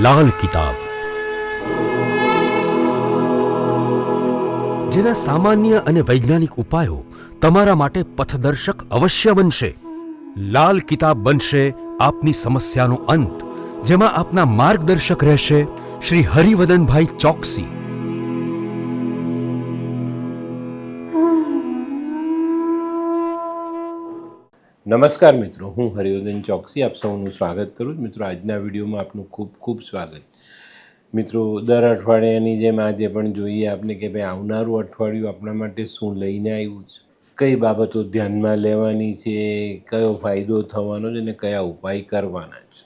લાલ કિતાબ, જેના સામાન્ય અને વૈજ્ઞાનિક ઉપાયો તમારા માટે પથદર્શક અવશ્ય બનશે. લાલ કિતાબ બનશે આપની સમસ્યાનો અંત, જેમાં આપના માર્ગદર્શક રહેશે શ્રી હરિવદનભાઈ ચોકસી. નમસ્કાર મિત્રો, હું હરિવર્ધન ચોકસી આપ સૌનું સ્વાગત કરું છું. મિત્રો, આજના વિડીયોમાં આપનું ખૂબ ખૂબ સ્વાગત. મિત્રો, દર અઠવાડિયાની જેમ આજે પણ જોઈએ આપને કે ભાઈ આવનારું અઠવાડિયું આપણા માટે શું લઈને આવ્યું છે, કઈ બાબતો ધ્યાનમાં લેવાની છે, કયો ફાયદો થવાનો છે અને કયા ઉપાય કરવાના છે.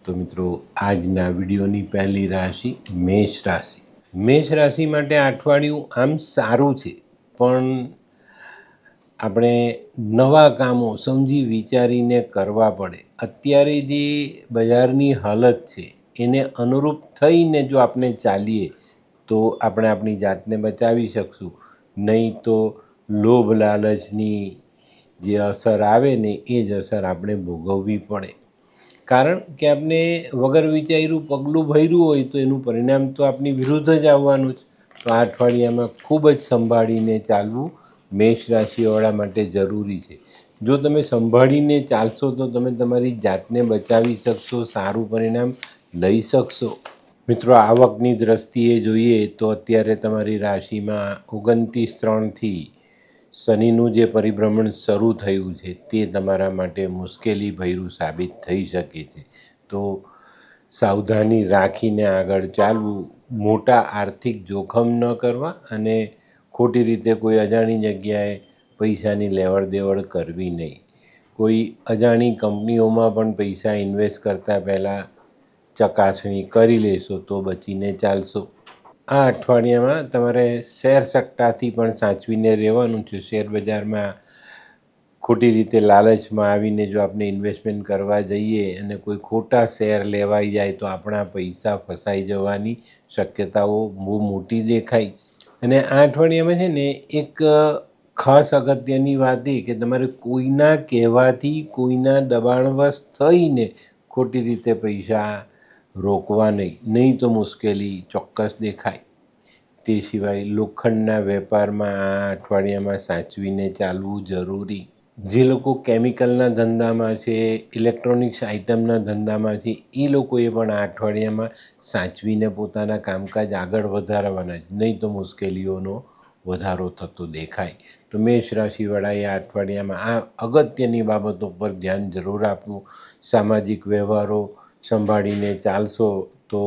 તો મિત્રો, આજના વિડીયોની પહેલી રાશિ મેષ રાશિ. મેષ રાશિ માટે આ અઠવાડિયું આમ સારું છે, પણ આપણે નવા કામો સમજી વિચારીને કરવા પડે. અત્યારે જે બજારની હાલત છે એને અનુરૂપ થઈને જો આપણે ચાલીએ તો આપણે આપણી જાતને બચાવી શકશું. નહીં તો લોભ લાલચની જે અસર આવે ને એ જ અસર આપણે ભોગવવી પડે. કારણ કે આપણે વગર વિચાર્યું પગલું ભર્યું હોય તો એનું પરિણામ તો આપણી વિરુદ્ધ જ આવવાનું છે. તો આ અઠવાડિયામાં ખૂબ જ સંભાળીને ચાલવું મેષ રાશિવાળા માટે જરૂરી છે. જો તમે સંભાળીને ચાલશો તો તમે તમારી જાતને બચાવી શકશો, સારું પરિણામ લઈ શકશો. મિત્રો, આવકની દ્રષ્ટિએ જોઈએ તો અત્યારે તમારી રાશિમાં 29/3થી શનિનું જે પરિભ્રમણ શરૂ થયું છે તે તમારા માટે મુશ્કેલી ભર્યું સાબિત થઈ શકે છે. તો સાવધાની રાખીને આગળ ચાલવું, મોટા આર્થિક જોખમ ન કરવા અને ખોટી રીતે કોઈ અજાણી જગ્યાએ પૈસાની લેવડ દેવડ કરવી નહીં. કોઈ અજાણી કંપનીઓમાં પણ પૈસા ઇન્વેસ્ટ કરતાં પહેલાં ચકાસણી કરી લેશો તો બચીને ચાલશો. આ અઠવાડિયામાં તમારે શેર સટ્ટાથી પણ સાચવીને રહેવાનું છે. શેર બજારમાં ખોટી રીતે લાલચમાં આવીને જો આપણે ઇન્વેસ્ટમેન્ટ કરવા જઈએ અને કોઈ ખોટા શેર લેવાઈ જાય તો આપણા પૈસા ફસાઈ જવાની શક્યતાઓ બહુ મોટી દેખાય છે. અને આ અઠવાડિયામાં છે ને એક ખાસ અગત્યની વાત એ કે તમારે કોઈના કહેવાથી, કોઈના દબાણવશ થઈને ખોટી રીતે પૈસા રોકવા નહીં તો મુશ્કેલી ચોક્કસ દેખાય. તે સિવાય લોખંડના વેપારમાં આ અઠવાડિયામાં સાચવીને ચાલવું જરૂરી. જે લોકો કેમિકલના ધંધામાં છે, ઇલેક્ટ્રોનિક્સ આઇટમના ધંધામાં છે, એ લોકોએ પણ આ અઠવાડિયામાં સાચવીને પોતાના કામકાજ આગળ વધારવાના છે, નહીં તો મુશ્કેલીઓનો વધારો થતો દેખાય. તો મેષ રાશિવાળાએ આ અઠવાડિયામાં આ અગત્યની બાબતો પર ધ્યાન જરૂર આપવું. સામાજિક વ્યવહારો સંભાળીને ચાલશો તો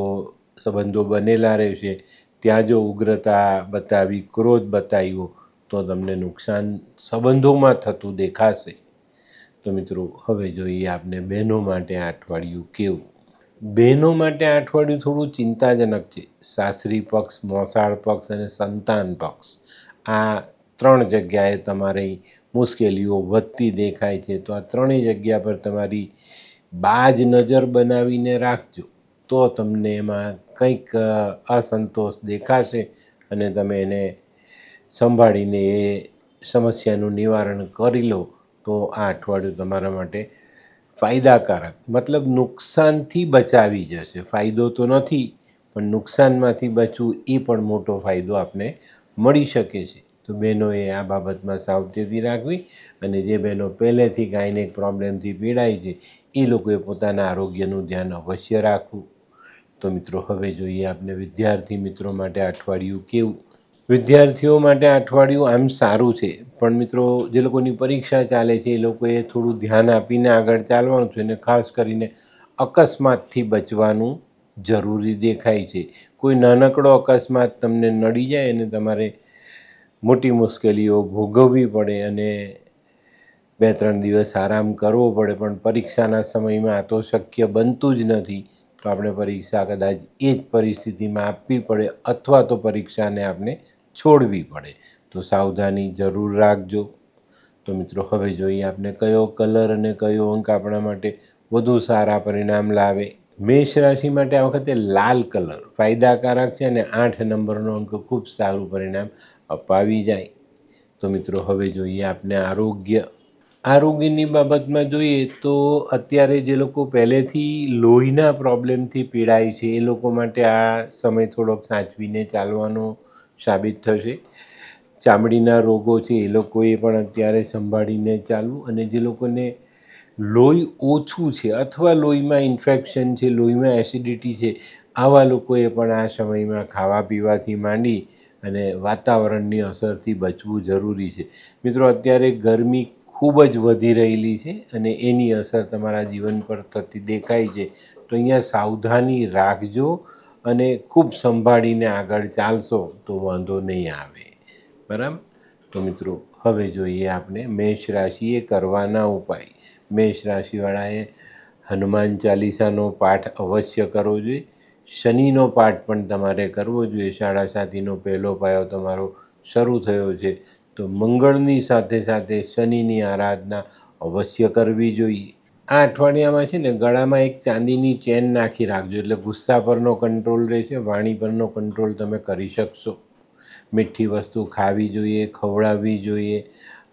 સંબંધો બનેલા રહેશે. ત્યાં જો ઉગ્રતા બતાવી, ક્રોધ બતાવ્યો તો તમને નુકસાન સંબંધોમાં થતું દેખાશે. તો મિત્રો, હવે જોઈએ આપણે બહેનો માટે આ અઠવાડિયું કેવું. બહેનો માટે આ અઠવાડિયું થોડું ચિંતાજનક છે. સાસરી પક્ષ, મોસાળ પક્ષ અને સંતાન પક્ષ, આ 3 જગ્યાએ તમારી મુશ્કેલીઓ વધતી દેખાય છે. તો આ 3 જગ્યા પર તમારી બાજ નજર બનાવીને રાખજો, તો તમને એમાં કંઈક અસંતોષ દેખાશે અને તમે એને સંભાળીને એ સમસ્યાનું નિવારણ કરી લો તો આ અઠવાડિયું તમારા માટે ફાયદાકારક, મતલબ નુકસાનથી બચાવી જશે. ફાયદો તો નથી, પણ નુકસાનમાંથી બચવું એ પણ મોટો ફાયદો આપને મળી શકે છે. તો બહેનોએ આ બાબતમાં સાવચેતી રાખવી અને જે બહેનો પહેલેથી કાંઈ ને પ્રોબ્લેમથી પીડાય છે એ લોકોએ પોતાના આરોગ્યનું ધ્યાન અવશ્ય રાખવું. તો મિત્રો, હવે જોઈએ આપણે વિદ્યાર્થી મિત્રો માટે અઠવાડિયું કેવું. વિદ્યાર્થીઓ માટે અઠવાડિયું આમ સારું છે, પણ મિત્રો જે લોકોની પરીક્ષા ચાલે છે એ લોકોએ થોડું ધ્યાન આપીને આગળ ચાલવાનું છે અને ખાસ કરીને અકસ્માતથી બચવાનું જરૂરી દેખાય છે. કોઈ નાનકડો અકસ્માત તમને નડી જાય અને તમારે મોટી મુશ્કેલીઓ ભોગવવી પડે અને 2-3 દિવસ આરામ કરવો પડે, પણ પરીક્ષાના સમયમાં આ તો શક્ય બનતું જ નથી. તો આપણે પરીક્ષા કદાચ એ જ પરિસ્થિતિમાં આપવી પડે અથવા તો પરીક્ષાને આપણે છોડવી પડે. તો સાવધાની જરૂર રાખજો. તો મિત્રો, હવે જોઈએ આપણે કયો કલર અને કયો અંક આપણા માટે વધુ સારા પરિણામ લાવે. મેષ રાશિ માટે આ વખતે લાલ કલર ફાયદાકારક છે અને 8 નંબરનો અંક ખૂબ સારું પરિણામ અપાવી જાય. તો મિત્રો, હવે જોઈએ આપણે આરોગ્ય. આરોગ્યની બાબતમાં જોઈએ તો અત્યારે જે લોકો પહેલેથી લોહીના પ્રોબ્લેમથી પીડાય છે એ લોકો માટે આ સમય થોડોક સાચવીને ચાલવાનો સાબિત થશે. ચામડીના રોગો છે એ લોકોએ પણ અત્યારે સંભાળીને ચાલવું, અને જે લોકોને લોહી ઓછું છે અથવા લોહીમાં ઇન્ફેક્શન છે, લોહીમાં એસિડિટી છે, આવા લોકોએ પણ આ સમયમાં ખાવા પીવાથી માંડી અને વાતાવરણની અસરથી બચવું જરૂરી છે. મિત્રો, અત્યારે ગરમી ખૂબ જ વધી રહેલી છે અને એની અસર તમારા જીવન પર થતી દેખાય છે. તો અહીંયા સાવધાની રાખજો અને ખૂબ સંભાળીને આગળ ચાલશો તો વાંધો નહીં આવે. બરાબર? તો મિત્રો, હવે જોઈએ આપણે મેષ રાશિએ કરવાના ઉપાય. મેષ રાશિવાળાએ હનુમાન ચાલીસાનો પાઠ અવશ્ય કરવો જોઈએ. શનિનો પાઠ પણ તમારે કરવો જોઈએ. શાળા સાતીનો પહેલો પાયો તમારો શરૂ થયો છે, તો મંગળની સાથે સાથે શનિની આરાધના અવશ્ય કરવી જોઈએ. આ અઠવાડિયામાં છે ને, ગળામાં એક ચાંદીની ચેન નાખી રાખજો, એટલે ગુસ્સા પરનો કંટ્રોલ રહેશે, વાણી પરનો કંટ્રોલ તમે કરી શકશો. મીઠી વસ્તુ ખાવી જોઈએ, ખવડાવવી જોઈએ.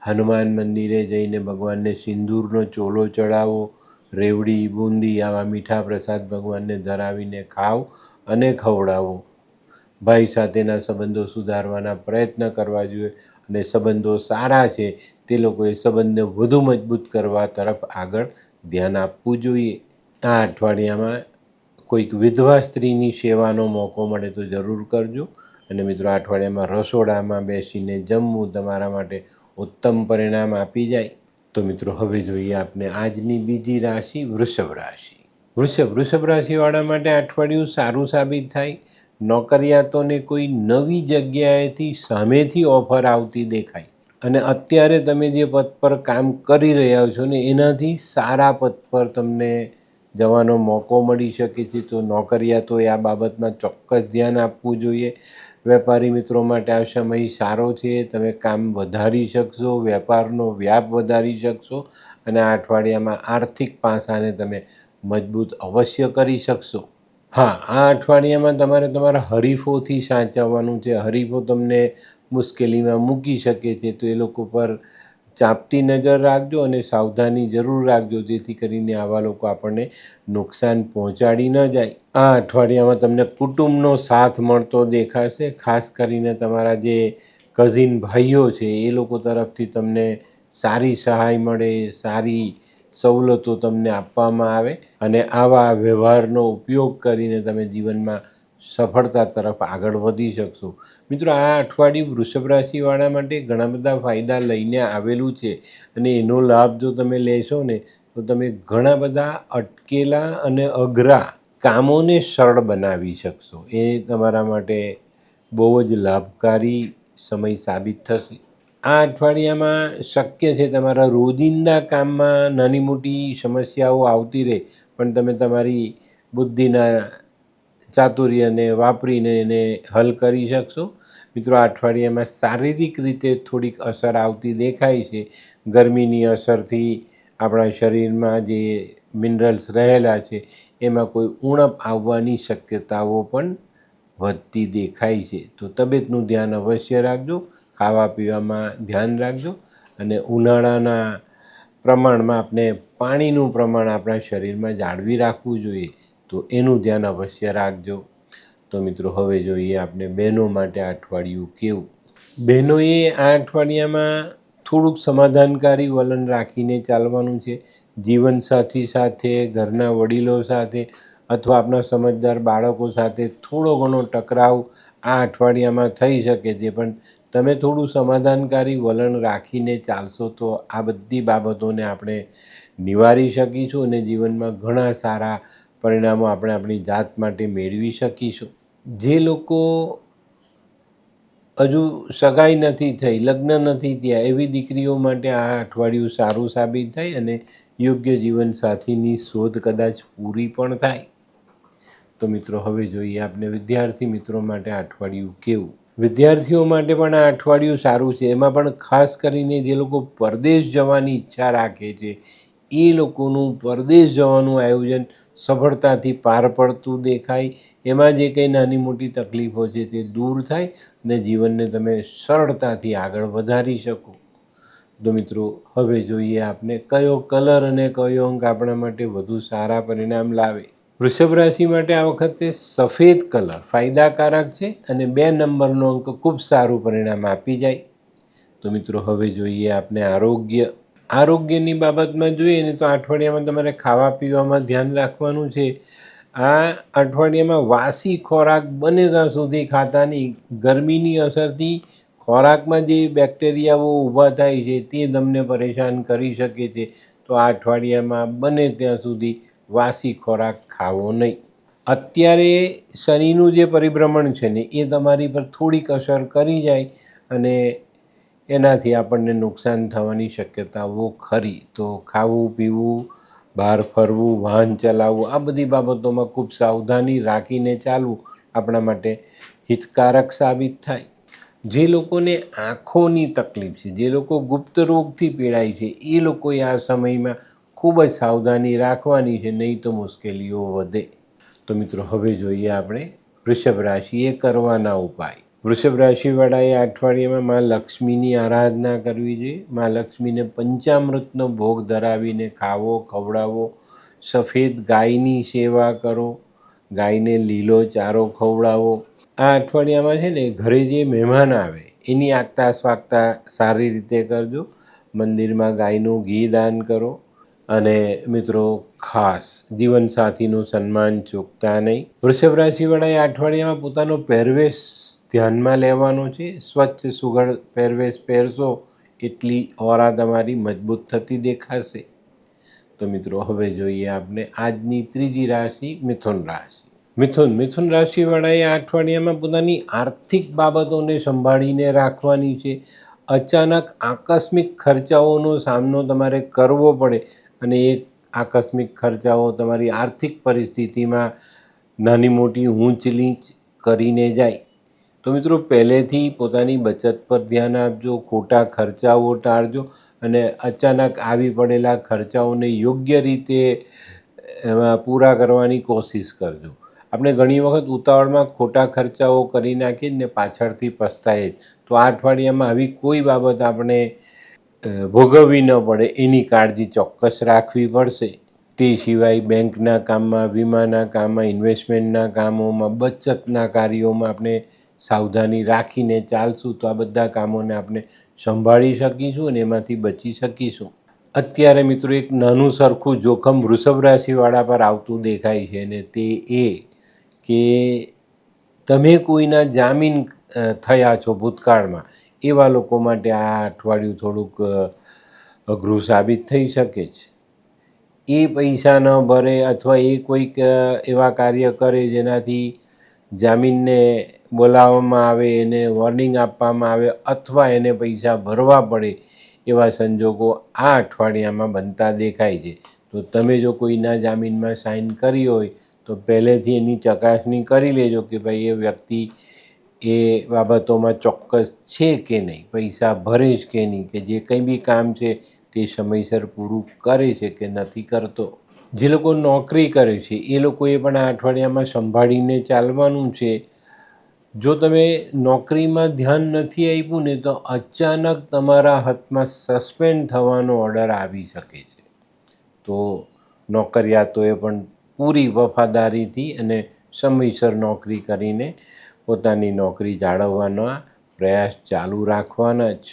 હનુમાન મંદિરે જઈને ભગવાનને સિંદૂરનો ચોલો ચડાવો, રેવડી, બુંદી આવા મીઠા પ્રસાદ ભગવાનને ધરાવીને ખાઓ અને ખવડાવો. ભાઈ સાથેના સંબંધો સુધારવાના પ્રયત્ન કરવા જોઈએ, અને સંબંધો સારા છે તે લોકોએ સંબંધને વધુ મજબૂત કરવા તરફ આગળ ધ્યાન આપવું જોઈએ. આ અઠવાડિયામાં કોઈક વિધવા સ્ત્રીની સેવાનો મોકો મળે તો જરૂર કરજો. અને મિત્રો, આ અઠવાડિયામાં રસોડામાં બેસીને જમવું તમારા માટે ઉત્તમ પરિણામ આપી જાય. તો મિત્રો, હવે જોઈએ આપણે આજની બીજી રાશિ વૃષભ રાશિ. વૃષભ રાશિવાળા માટે આ અઠવાડિયું સારું સાબિત થાય. નોકરિયાતોને કોઈ નવી જગ્યાએથી સામેથી ઓફર આવતી દેખાય, અને અત્યારે તમે જે પદ પર કામ કરી રહ્યા છો ને એનાથી સારા પદ પર તમને જવાનો મોકો મળી શકે છે. તો નોકરિયાતોએ આ બાબતમાં ચોક્કસ ધ્યાન આપવું જોઈએ. વેપારી મિત્રો માટે આ સમય સારો છે. તમે કામ વધારી શકશો, વેપારનો વ્યાપ વધારી શકશો, અને આ અઠવાડિયામાં આર્થિક પાસાને તમે મજબૂત અવશ્ય કરી શકશો. હા, આ અઠવાડિયામાં તમારે તમારા હરીફોથી સાચવવાનું છે. હરીફો તમને મુશ્કેલીમાં મૂકી શકે છે, તો એ લોકો પર ચાંપતી નજર રાખજો અને સાવધાની જરૂર રાખજો, જેથી કરીને આવા લોકો આપણને નુકસાન પહોંચાડી ન જાય. આ અઠવાડિયામાં તમને કુટુંબનો સાથ મળતો દેખાશે. ખાસ કરીને તમારા જે કઝિન ભાઈઓ છે એ લોકો તરફથી તમને સારી સહાય મળે, સારી સવલતો તમને આપવામાં આવે, અને આવા વ્યવહારનો ઉપયોગ કરીને તમે જીવનમાં સફળતા તરફ આગળ વધી શકશો. મિત્રો, આ અઠવાડિયું વૃષભ રાશિવાળા માટે ઘણા બધા ફાયદા લઈને આવેલું છે, અને એનો લાભ જો તમે લેશો ને તો તમે ઘણા બધા અટકેલા અને અઘરા કામોને સરળ બનાવી શકશો. એ તમારા માટે બહુ જ લાભકારી સમય સાબિત થશે. આ અઠવાડિયામાં શક્ય છે તમારા રોજિંદા કામમાં નાની મોટી સમસ્યાઓ આવતી રહે, પણ તમે તમારી બુદ્ધિના ચાતુર્યને વાપરીને એને હલ કરી શકશો. મિત્રો, આ અઠવાડિયામાં શારીરિક રીતે થોડીક અસર આવતી દેખાય છે. ગરમીની અસરથી આપણા શરીરમાં જે મિનરલ્સ રહેલા છે એમાં કોઈ ઉણપ આવવાની શક્યતાઓ પણ વધતી દેખાય છે. તો તબિયતનું ધ્યાન અવશ્ય રાખજો, ખાવા પીવામાં ધ્યાન રાખજો, અને ઉનાળાના પ્રમાણમાં આપણે પાણીનું પ્રમાણ આપણા શરીરમાં જાળવી રાખવું જોઈએ, તો એનું ધ્યાન અવશ્ય રાખજો. તો મિત્રો, હવે જોઈએ આપણે બહેનો માટે આ અઠવાડિયું કેવું. બહેનોએ આ અઠવાડિયામાં થોડુંક સમાધાનકારી વલણ રાખીને ચાલવાનું છે. જીવનસાથી સાથે, ઘરના વડીલો સાથે અથવા આપણા સમજદાર બાળકો સાથે થોડો ઘણો ટકરાવ આ અઠવાડિયામાં થઈ શકે છે, પણ તમે થોડું સમાધાનકારી વલણ રાખીને ચાલશો તો આ બધી બાબતોને આપણે નિવારી શકીશું, અને જીવનમાં ઘણા સારા પરિણામો આપણે આપણી જાત માટે મેળવી શકીશું. જે લોકો હજુ સગાઈ નથી થઈ, લગ્ન નથી થયા, એવી દીકરીઓ માટે આ અઠવાડિયું સારું સાબિત થાય, અને યોગ્ય જીવનસાથીની શોધ કદાચ પૂરી પણ થાય. તો મિત્રો, હવે જોઈએ આપણે વિદ્યાર્થી મિત્રો માટે આ અઠવાડિયું કેવું. વિદ્યાર્થીઓ માટે પણ આ અઠવાડિયું સારું છે. એમાં પણ ખાસ કરીને જે લોકો પરદેશ જવાની ઈચ્છા રાખે છે એ લોકોનું પરદેશ જવાનું આયોજન સફળતાથી પાર પડતું દેખાય. એમાં જે કંઈ નાની મોટી તકલીફો છે તે દૂર થાય અને જીવનને તમે સરળતાથી આગળ વધારી શકો. તો મિત્રો હવે જોઈએ આપણે કયો કલર અને કયો અંક આપણા માટે વધુ સારા પરિણામ લાવે. વૃષભ રાશિ માટે આ વખતે સફેદ કલર ફાયદાકારક છે અને 2 નંબરનો અંક ખૂબ સારું પરિણામ આપી જાય. તો મિત્રો હવે જોઈએ આપણે આરોગ્યની બાબતમાં જોઈએ ને તો અઠવાડિયામાં તમારે ખાવા પીવામાં ધ્યાન રાખવાનું છે. આ અઠવાડિયામાં વાસી ખોરાક બને ત્યાં સુધી ખાતા નહીં. ગરમીની અસરથી ખોરાકમાં જે બેક્ટેરિયાઓ ઊભા થાય છે તે તમને પરેશાન કરી શકે છે. તો આ અઠવાડિયામાં બને ત્યાં સુધી વાસી ખોરાક ખાવો નહીં. અત્યારે શનિનું જે પરિભ્રમણ છે ને એ તમારી પર થોડીક અસર કરી જાય અને એનાથી આપણને નુકસાન થવાની શક્યતાઓ ખરી. તો ખાવું પીવું, બહાર ફરવું, વાહન ચલાવવું, આ બધી બાબતોમાં ખૂબ સાવધાની રાખીને ચાલવું આપણા માટે હિતકારક સાબિત થાય. જે લોકોને આંખોની તકલીફ છે, જે લોકો ગુપ્ત રોગથી પીડાય છે, એ લોકોએ આ સમયમાં ખૂબ જ સાવધાની રાખવાની છે, નહીં તો મુશ્કેલીઓ વધે. તો મિત્રો હવે જોઈએ આપણે વૃષભ રાશિએ કરવાના ઉપાય. વૃષભ રાશિવાળાએ આ અઠવાડિયામાં મા લક્ષ્મીની આરાધના કરવી જોઈએ. મા લક્ષ્મીને પંચામૃતનો ભોગ ધરાવીને ખાવો, ખવડાવો. સફેદ ગાયની સેવા કરો, ગાયને લીલો ચારો ખવડાવો. આ અઠવાડિયામાં છે ને ઘરે જે મહેમાન આવે એની આગતા સ્વાગતા સારી રીતે કરજો. મંદિરમાં ગાયનું ઘી દાન કરો. અને મિત્રો ખાસ જીવનસાથીનું સન્માન ચૂકતા નહીં. વૃષભ રાશિવાળાએ આ અઠવાડિયામાં પોતાનો પહેરવેશ ધ્યાનમાં લેવાનો છે. સ્વચ્છ સુઘડ પહેરવેશ પહેરશો એટલી ઓરા તમારી મજબૂત થતી દેખાશે. તો મિત્રો હવે જોઈએ આપણે આજની ત્રીજી રાશિ મિથુન રાશિ. મિથુન રાશિવાળાએ આ અઠવાડિયામાં પોતાની આર્થિક બાબતોને સંભાળીને રાખવાની છે. અચાનક આકસ્મિક ખર્ચાઓનો સામનો તમારે કરવો પડે અને એ આકસ્મિક ખર્ચાઓ તમારી આર્થિક પરિસ્થિતિમાં નાની મોટી ઊંચ નીચ કરીને જાય. તો મિત્રો પહેલેથી પોતાની બચત પર ધ્યાન આપજો, ખોટા ખર્ચાઓ ટાળજો અને અચાનક આવી પડેલા ખર્ચાઓને યોગ્ય રીતે એમાં પૂરા કરવાની કોશિશ કરજો. આપણે ઘણી વખત ઉતાવળમાં ખોટા ખર્ચાઓ કરી નાખીએ ને પાછળથી પસ્તાઈએ. તો આ અઠવાડિયામાં આવી કોઈ બાબત આપણે ભોગવવી ન પડે એની કાળજી ચોક્કસ રાખવી પડશે. તે સિવાય બેંકના કામમાં, વીમાના કામમાં, ઇન્વેસ્ટમેન્ટના કામોમાં, બચતના કાર્યોમાં આપણે સાવધાની રાખીને ચાલશું તો આ બધા કામોને આપણે સંભાળી શકીશું અને એમાંથી બચી શકીશું. અત્યારે મિત્રો એક નાનું સરખું જોખમ વૃષભ રાશિવાળા પર આવતું દેખાય છે અને તે એ કે તમે કોઈના જામીન થયા છો ભૂતકાળમાં, એવા લોકો માટે આ અઠવાડિયું થોડુંક અઘરું સાબિત થઈ શકે છે. એ પૈસા ન ભરે અથવા એ કોઈક એવા કાર્ય કરે જેનાથી જામીનને બોલાવવામાં આવે, એને વોર્નિંગ આપવામાં આવે અથવા એને પૈસા ભરવા પડે એવા સંજોગો આ અઠવાડિયામાં બનતા દેખાય છે. તો તમે જો કોઈના જામીનમાં સાઇન કરી હોય તો પહેલેથી એની ચકાસણી કરી લેજો કે ભાઈ એ વ્યક્તિ એ બાબતોમાં ચોક્કસ છે કે નહીં, પૈસા ભરે છે કે નહીં, કે જે કંઈ બી કામ છે તે સમયસર પૂરું કરે છે કે નથી કરતો. જે લોકો નોકરી કરે છે એ લોકોએ પણ આ અઠવાડિયામાં સંભાળીને ચાલવાનું છે. જો તમે નોકરીમાં ધ્યાન નથી આપ્યું ને તો અચાનક તમારા હાથમાં સસ્પેન્ડ થવાનો ઓર્ડર આવી શકે છે. તો નોકરિયાતોએ પણ પૂરી વફાદારીથી અને સમયસર નોકરી કરીને પોતાની નોકરી જાળવવાના પ્રયાસ ચાલુ રાખવાના જ.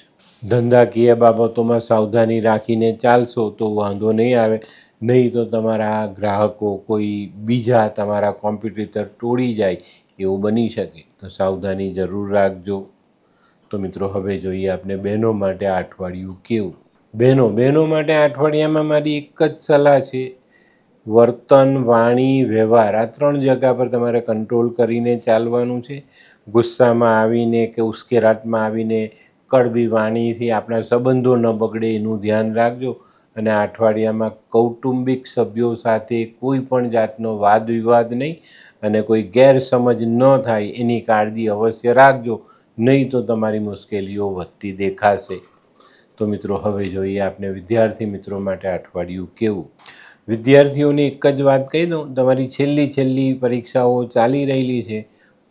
ધંધાકીય બાબતોમાં સાવધાની રાખીને ચાલશો તો વાંધો નહીં આવે. નહીં તો તમારા ગ્રાહકો કોઈ બીજા તમારા કોમ્પિટિટર તોડી જાય એવું બની શકે. તો સાવધાની જરૂર રાખજો. તો મિત્રો હવે જોઈએ આપણે બહેનો માટે આ અઠવાડિયું કેવું. બહેનો માટે આ અઠવાડિયામાં મારી એક જ સલાહ છે, વર્તન, વાણી, વ્યવહાર આ 3 જગ્યા પર તમારે કંટ્રોલ કરીને ચાલવાનું છે. ગુસ્સામાં આવીને કે ઉશ્કેરાટમાં આવીને કડવી વાણીથી આપણા સંબંધો ન બગડે એનું ધ્યાન રાખજો. અને આ અઠવાડિયામાં કૌટુંબિક સભ્યો સાથે કોઈ પણ જાતનો વાદ વિવાદ નહીં અને કોઈ ગેરસમજ ન થાય એની કાળજી અવશ્ય રાખજો. નહીં તો તમારી મુશ્કેલીઓ વધતી દેખાશે. તો મિત્રો હવે જોઈએ આપણે વિદ્યાર્થી મિત્રો માટે અઠવાડિયું કેવું. વિદ્યાર્થીઓને એક જ વાત કહી દઉં, તમારી છેલ્લી પરીક્ષાઓ ચાલી રહેલી છે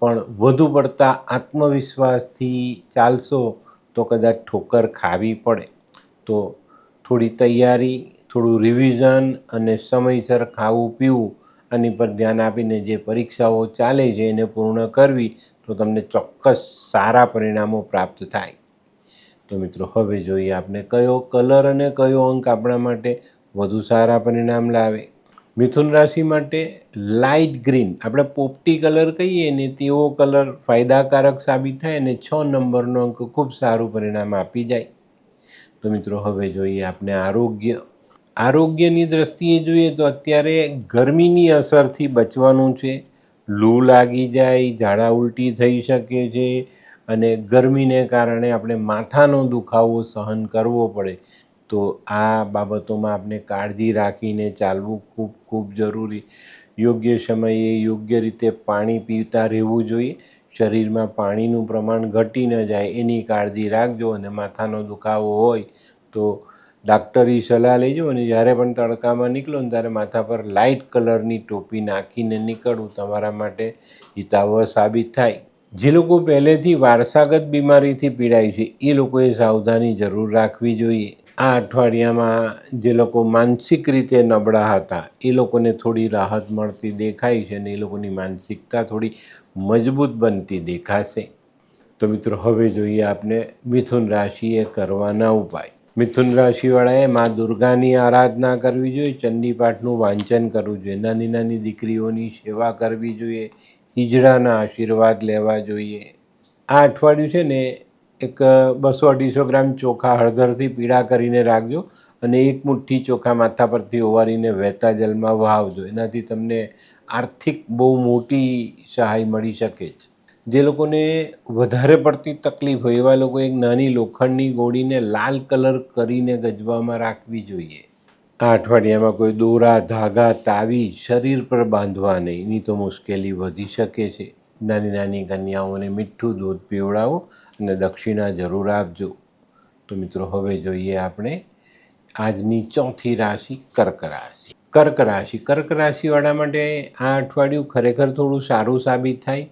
પણ વધુ પડતા આત્મવિશ્વાસથી ચાલશો તો કદાચ ઠોકર ખાવી પડે. તો થોડી તૈયારી, થોડું રિવિઝન અને સમયસર ખાવું પીવું આની પર ધ્યાન આપીને જે પરીક્ષાઓ ચાલે છે એને પૂર્ણ કરવી તો તમને ચોક્કસ સારા પરિણામો પ્રાપ્ત થાય. તો મિત્રો હવે જોઈએ આપણે કયો કલર અને કયો અંક આપણા માટે વધુ સારા પરિણામ લાવે. મિથુન રાશિ માટે લાઇટ ગ્રીન, આપણે પોપટી કલર કહીએ ને તેવો કલર ફાયદાકારક સાબિત થાય અને 6 નંબરનો અંક ખૂબ સારું પરિણામ આપી જાય. તો મિત્રો હવે જોઈએ આપણે આરોગ્યની દ્રષ્ટિએ જોઈએ તો અત્યારે ગરમીની અસરથી બચવાનું છે. લૂ લાગી જાય, ઝાડા ઉલટી થઈ શકે છે અને ગરમીને કારણે આપણે માથાનો દુખાવો સહન કરવો પડે. તો આ બાબતોમાં આપણે કાળજી રાખીને ચાલવું ખૂબ ખૂબ જરૂરી. યોગ્ય સમયે યોગ્ય રીતે પાણી પીતા રહેવું જોઈએ. શરીરમાં પાણીનું પ્રમાણ ઘટી ન જાય એની કાળજી રાખજો અને માથાનો દુખાવો હોય તો ડાક્ટરી સલાહ લેજો અને જ્યારે પણ તડકામાં નીકળો ને ત્યારે માથા પર લાઇટ કલરની ટોપી નાખીને નીકળવું તમારા માટે હિતાવહ સાબિત થાય. જે લોકો પહેલેથી વારસાગત બીમારીથી પીડાય છે એ લોકોએ સાવધાની જરૂર રાખવી જોઈએ. આ અઠવાડિયામાં જે લોકો માનસિક રીતે નબળા હતા એ લોકોને થોડી રાહત મળતી દેખાય છે અને એ લોકોની માનસિકતા થોડી મજબૂત બનતી દેખાશે. તો મિત્રો હવે જોઈએ આપણે મિથુન રાશિએ કરવાના ઉપાય. મિથુન રાશિવાળાએ મા દુર્ગાની આરાધના કરવી જોઈએ, ચંડીપાઠનું વાંચન કરવું જોઈએ, નાની નાની દીકરીઓની સેવા કરવી જોઈએ, હિજડાના આશીર્વાદ લેવા જોઈએ. આ અઠવાડિયું છે ને એક 200-250 ગ્રામ ચોખા હળદરથી પીળા કરીને રાખજો અને એક મુઠ્ઠી ચોખા માથા પરથી ઓવારીને વહેતા જલમાં વહાવજો. એનાથી તમને આર્થિક બહુ મોટી સહાય મળી શકે છે. જે લોકોને વધારે પડતી તકલીફ હોય એવા લોકો એક નાની લોખંડની ગોળીને લાલ કલર કરીને ગજવામાં રાખવી જોઈએ. આ અઠવાડિયામાં કોઈ દોરા, ધાગા, તાવી શરીર પર બાંધવા નહીં, એની તો મુશ્કેલી વધી શકે છે. નાની નાની કન્યાઓને મીઠું દૂધ પીવડાવો અને દક્ષિણા જરૂર આપજો. તો મિત્રો હવે જોઈએ આપણે આજની ચોથી રાશિ કર્ક રાશિ. કર્ક રાશિવાળા માટે આ અઠવાડિયું ખરેખર થોડું સારું સાબિત થાય.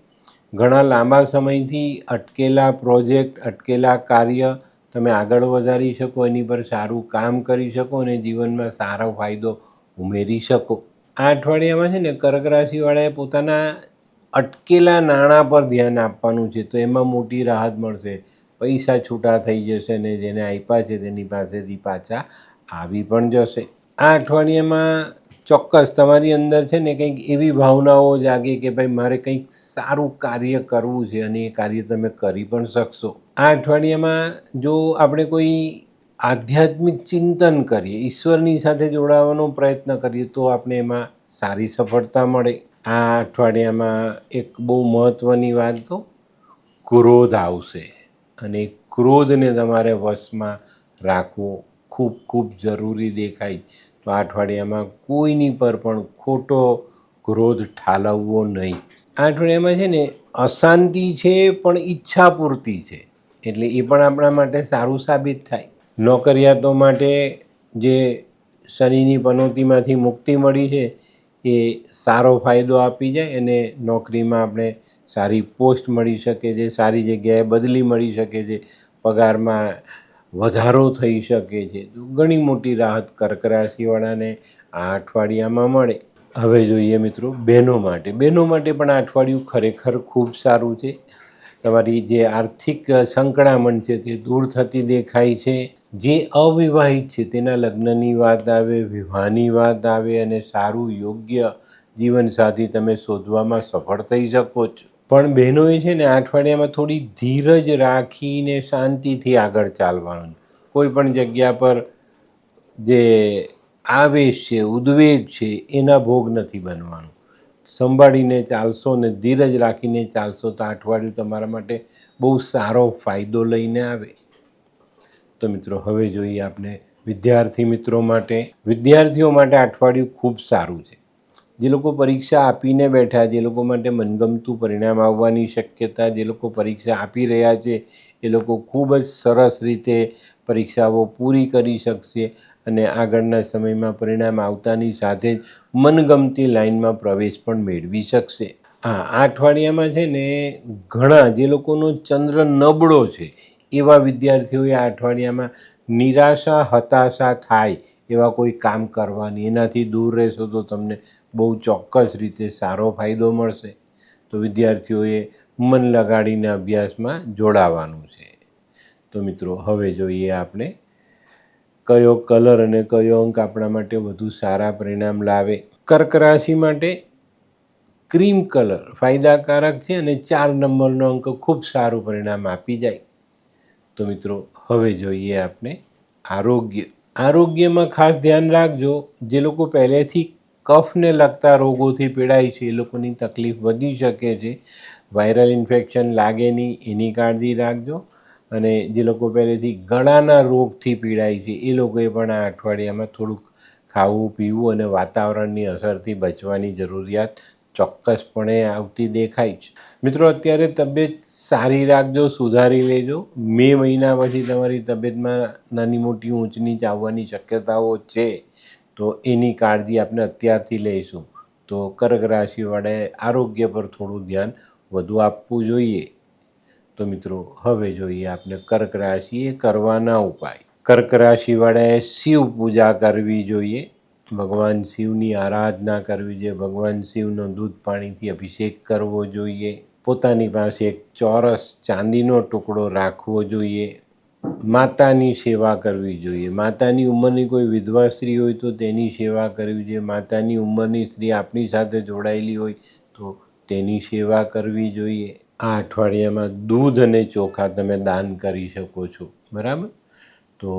ઘણા લાંબા સમયથી અટકેલા પ્રોજેક્ટ, અટકેલા કાર્ય તમે આગળ વધારી શકો, એની પર સારું કામ કરી શકો અને જીવનમાં સારો ફાયદો ઉમેરી શકો. આ અઠવાડિયામાં છે ને કર્ક રાશિવાળાએ પોતાના અટકેલા નાણાં પર ધ્યાન આપવાનું છે તો એમાં મોટી રાહત મળશે. પૈસા છૂટા થઈ જશે ને જેને આપ્યા છે તેની પાસેથી પાછા આવી પણ જશે. આ અઠવાડિયામાં ચોક્કસ તમારી અંદર છે ને કંઈક એવી ભાવનાઓ જાગે કે ભાઈ મારે કંઈક સારું કાર્ય કરવું છે અને એ કાર્ય તમે કરી પણ શકશો. આ અઠવાડિયામાં જો આપણે કોઈ આધ્યાત્મિક ચિંતન કરીએ, ઈશ્વરની સાથે જોડાવાનો પ્રયત્ન કરીએ તો આપણે એમાં સારી સફળતા મળે. આ અઠવાડિયામાં એક બહુ મહત્ત્વની વાત કહું, ક્રોધ આવશે અને ક્રોધને તમારે વશમાં રાખવો ખૂબ ખૂબ જરૂરી દેખાય. તો આ અઠવાડિયામાં કોઈની પર પણ ખોટો ક્રોધ ઠાલવવો નહીં. આ અઠવાડિયામાં છે ને અશાંતિ છે પણ ઈચ્છા પૂરતી છે એટલે એ પણ આપણા માટે સારું સાબિત થાય. નોકરિયાતો માટે જે શનિની પનોતીમાંથી મુક્તિ મળી છે એ સારો ફાયદો આપી જાય અને નોકરીમાં આપણે સારી પોસ્ટ મળી શકે છે, સારી જગ્યાએ બદલી મળી શકે છે, પગારમાં વધારો થઈ શકે છે. તો ઘણી મોટી રાહત કર્ક રાશિવાળાને આ અઠવાડિયામાં મળે. હવે જોઈએ મિત્રો બહેનો માટે પણ આ અઠવાડિયું ખરેખર ખૂબ સારું છે. તમારી જે આર્થિક સંકળામણ છે તે દૂર થતી દેખાય છે. જે અવિવાહિત છે તેના લગ્નની વાત આવે, વિવાહની વાત આવે અને સારું યોગ્ય જીવનસાથી તમે શોધવામાં સફળ થઈ શકો છો. પણ બહેનોએ છે ને આ અઠવાડિયામાં થોડી ધીરજ રાખીને શાંતિથી આગળ ચાલવાનું. કોઈ પણ જગ્યા પર જે આવેશ છે, ઉદ્વેગ છે એના ભોગ નથી બનવાનું. સંભાળીને ચાલશો ને ધીરજ રાખીને ચાલશો તો આ અઠવાડિયું તમારા માટે બહુ સારો ફાયદો લઈને આવે. તો મિત્રો હવે જોઈએ આપણે વિદ્યાર્થી મિત્રો માટે. વિદ્યાર્થીઓ માટે આ અઠવાડિયું ખૂબ સારું છે. જે લોકો પરીક્ષા આપીને બેઠા, જે લોકો માટે મનગમતું પરિણામ આવવાની શક્યતા, જે લોકો પરીક્ષા આપી રહ્યા છે એ લોકો ખૂબ જ સરસ રીતે પરીક્ષાઓ પૂરી કરી શકશે અને આગળના સમયમાં પરિણામ આવતાની સાથે જ મનગમતી લાઇનમાં પ્રવેશ પણ મેળવી શકશે. આ અઠવાડિયામાં છે ને ઘણા જે લોકોનો ચંદ્ર નબળો છે એવા વિદ્યાર્થીઓએ આ અઠવાડિયામાં નિરાશા હતાશા થાય એવા કોઈ કામ કરવાની, એનાથી દૂર રહેશો તો તમને બહુ ચોક્કસ રીતે સારો ફાયદો મળશે. તો વિદ્યાર્થીઓએ મન લગાડીને અભ્યાસમાં જોડાવાનું છે. તો મિત્રો હવે જોઈએ આપણે કયો કલર અને કયો અંક આપણા માટે વધુ સારા પરિણામ લાવે. કર્ક રાશિ માટે ક્રીમ કલર ફાયદાકારક છે અને 4 નંબરનો અંક ખૂબ સારું પરિણામ આપી જાય. તો મિત્રો હવે જોઈએ આપણે આરોગ્યમાં ખાસ ધ્યાન રાખજો. જે લોકો પહેલેથી કફને લગતા રોગોથી પીડાય છે એ લોકોની તકલીફ વધી શકે છે. વાયરલ ઇન્ફેક્શન લાગે નહીં એની કાળજી રાખજો. અને જે લોકો પહેલેથી ગળાના રોગથી પીડાય છે એ લોકોએ પણ આ અઠવાડિયામાં થોડુંક ખાવું પીવું અને વાતાવરણની અસરથી બચવાની જરૂરિયાત ચોક્કસપણે આવતી દેખાય છે. મિત્રો અત્યારે તબિયત સારી રાખજો, સુધારી લેજો. મે મહિના પછી તમારી તબિયતમાં નાની મોટી ઊંચ નીચ આવવાની શક્યતાઓ છે, તો એની કાળજી આપણે અત્યારથી લઈશું. તો કર્ક રાશિવાળાએ આરોગ્ય પર થોડું ધ્યાન વધુ આપવું જોઈએ. તો મિત્રો હવે જોઈએ આપણે કર્ક રાશિએ કરવાના ઉપાય. કર્ક રાશિવાળાએ શિવ પૂજા કરવી જોઈએ, ભગવાન શિવની આરાધના કરવી જોઈએ, ભગવાન શિવનો દૂધ પાણીથી અભિષેક કરવો જોઈએ, પોતાની પાસે એક ચોરસ ચાંદીનો ટુકડો રાખવો જોઈએ, માતાની સેવા કરવી જોઈએ. માતાની ઉંમરની કોઈ વિધવા સ્ત્રી હોય તો તેની સેવા કરવી જોઈએ. માતાની ઉંમરની સ્ત્રી આપણી સાથે જોડાયેલી હોય તો તેની સેવા કરવી જોઈએ. આ અઠવાડિયામાં દૂધ અને ચોખા તમે દાન કરી શકો છો, બરાબર? તો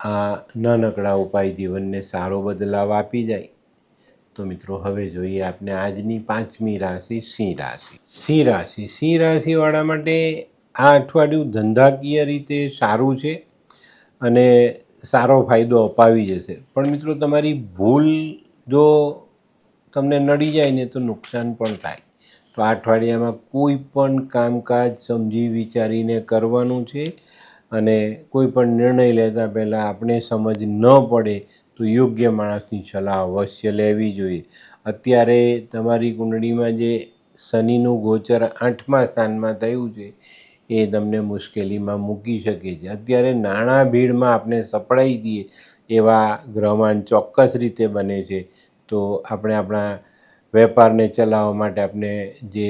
આ નાનકડા ઉપાય જીવનને સારો બદલાવ આપી જાય. તો મિત્રો હવે જોઈએ આપણે આજની 5મી રાશિ સિંહ રાશિ. સિંહ રાશિવાળા માટે આ અઠવાડિયું ધંધાકીય રીતે સારું છે અને સારો ફાયદો અપાવી જશે. પણ મિત્રો તમારી ભૂલ જો તમને નડી જાય ને તો નુકસાન પણ થાય. તો આ અઠવાડિયામાં કોઈ પણ કામકાજ સમજી વિચારીને કરવાનું છે અને કોઈ પણ નિર્ણય લેતા પહેલાં આપણે સમજ ન પડે તો યોગ્ય માણસની સલાહ અવશ્ય લેવી જોઈએ. અત્યારે તમારી કુંડળીમાં જે શનિનું ગોચર 8મા સ્થાનમાં થયું છે એ તમને મુશ્કેલીમાં મૂકી શકે છે. અત્યારે નાણાં ભીડમાં આપણે સપડાઈ દઈએ એવા ગ્રહમાન ચોક્કસ રીતે બને છે. તો આપણે આપણા વેપારને ચલાવવા માટે આપણે જે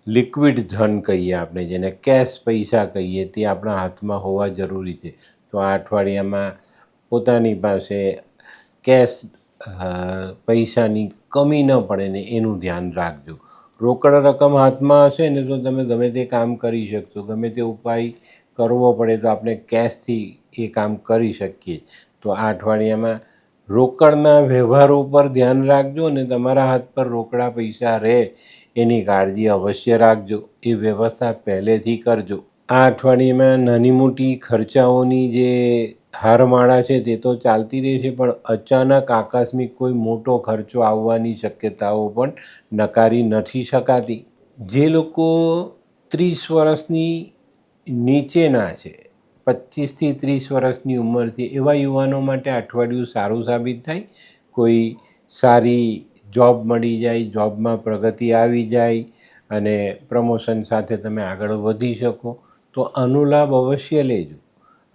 લિક્વિડ ધન કહીએ, આપણે જેને કેશ પૈસા કહીએ, તે આપણા હાથમાં હોવા જરૂરી છે. તો આ અઠવાડિયામાં પોતાની પાસે કેશ પૈસાની કમી ન પડે ને એનું ધ્યાન રાખજો. રોકડ રકમ હાથમાં હશે ને તો તમે ગમે તે કામ કરી શકશો. ગમે તે ઉપાય કરવો પડે તો આપણે કેશથી એ કામ કરી શકીએ. તો આ અઠવાડિયામાં રોકડના વ્યવહારો પર ધ્યાન રાખજો અને તમારા હાથ પર રોકડા પૈસા રહે એની કાળજી અવશ્ય રાખજો. એ વ્યવસ્થા પહેલેથી કરજો. આ અઠવાડિયામાં નાની મોટી ખર્ચાઓની જે હારમાળા છે તે તો ચાલતી રહેશે, પણ અચાનક આકસ્મિક કોઈ મોટો ખર્ચો આવવાની શક્યતાઓ પણ નકારી નથી શકાતી. જે લોકો 30 વર્ષની નીચેના છે, 25થી 30 વર્ષની ઉંમરથી, એવા યુવાનો માટે અઠવાડિયું સારું સાબિત થાય. કોઈ સારી જોબ મળી જાય, જોબમાં પ્રગતિ આવી જાય અને પ્રમોશન સાથે તમે આગળ વધી શકો. તો આનો લાભ અવશ્ય લેજો.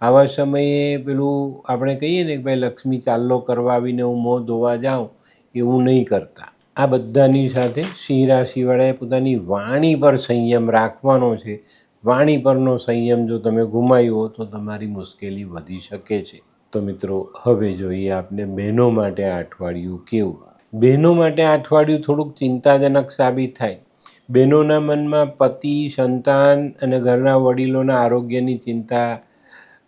આવા સમયે પેલું આપણે કહીએ ને કે ભાઈ લક્ષ્મી ચાલ્લો કરવા આવીને હું મોં ધોવા જાઉં, એવું નહીં કરતા. આ બધાની સાથે સિંહ રાશિવાળાએ પોતાની વાણી પર સંયમ રાખવાનો છે. વાણી પરનો સંયમ જો તમે ગુમાવ્યો તો તમારી મુશ્કેલી વધી શકે છે. તો મિત્રો હવે જોઈએ આપણે બહેનો માટે આ અઠવાડિયું કેવું. બહેનો માટે આ અઠવાડિયું થોડુંક ચિંતાજનક સાબિત થાય. બહેનોના મનમાં પતિ, સંતાન અને ઘરના વડીલોના આરોગ્યની ચિંતા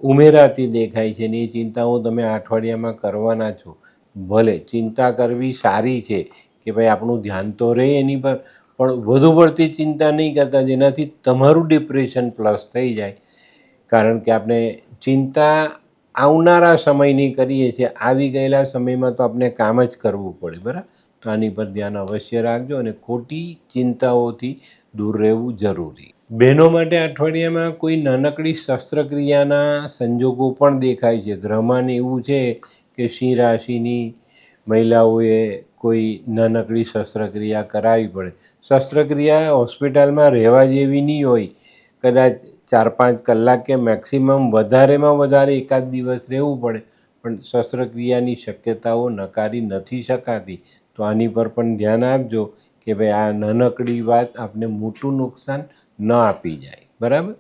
ઉમેરાતી દેખાય છે ને એ ચિંતાઓ તમે આ અઠવાડિયામાં કરવાના છો. ભલે ચિંતા કરવી સારી છે કે ભાઈ આપણું ધ્યાન તો રહે એની પર, પણ વધુ પડતી ચિંતા નહીં કરતા જેનાથી તમારું ડિપ્રેશન પ્લસ થઈ જાય. કારણ કે આપણે ચિંતા આવનારા સમયની કરીએ છીએ, આવી ગયેલા સમયમાં તો આપણે કામ જ કરવું પડે, બરાબર? તો આની પર ધ્યાન અવશ્ય રાખજો અને ખોટી ચિંતાઓથી દૂર રહેવું જરૂરી. બહેનો માટે અઠવાડિયામાં કોઈ નાનકડી શસ્ત્રક્રિયાના સંજોગો પણ દેખાય છે. ગ્રહમાન એવું છે કે સિંહ રાશિની મહિલાઓએ કોઈ નાનકડી શસ્ત્રક્રિયા કરાવવી પડે. શસ્ત્રક્રિયા હોસ્પિટલમાં રહેવા જેવી નહીં હોય, કદાચ 4-5 કલાક કે મેક્સિમમ વધારેમાં વધારે એકાદ દિવસ રહેવું પડે, પણ શસ્ત્રક્રિયાની શક્યતાઓ નકારી નથી શકાતી. તો આની પર પણ ધ્યાન આપજો કે ભાઈ આ નાનકડી વાત આપને મોટું નુકસાન ન આપી જાય. બરાબર?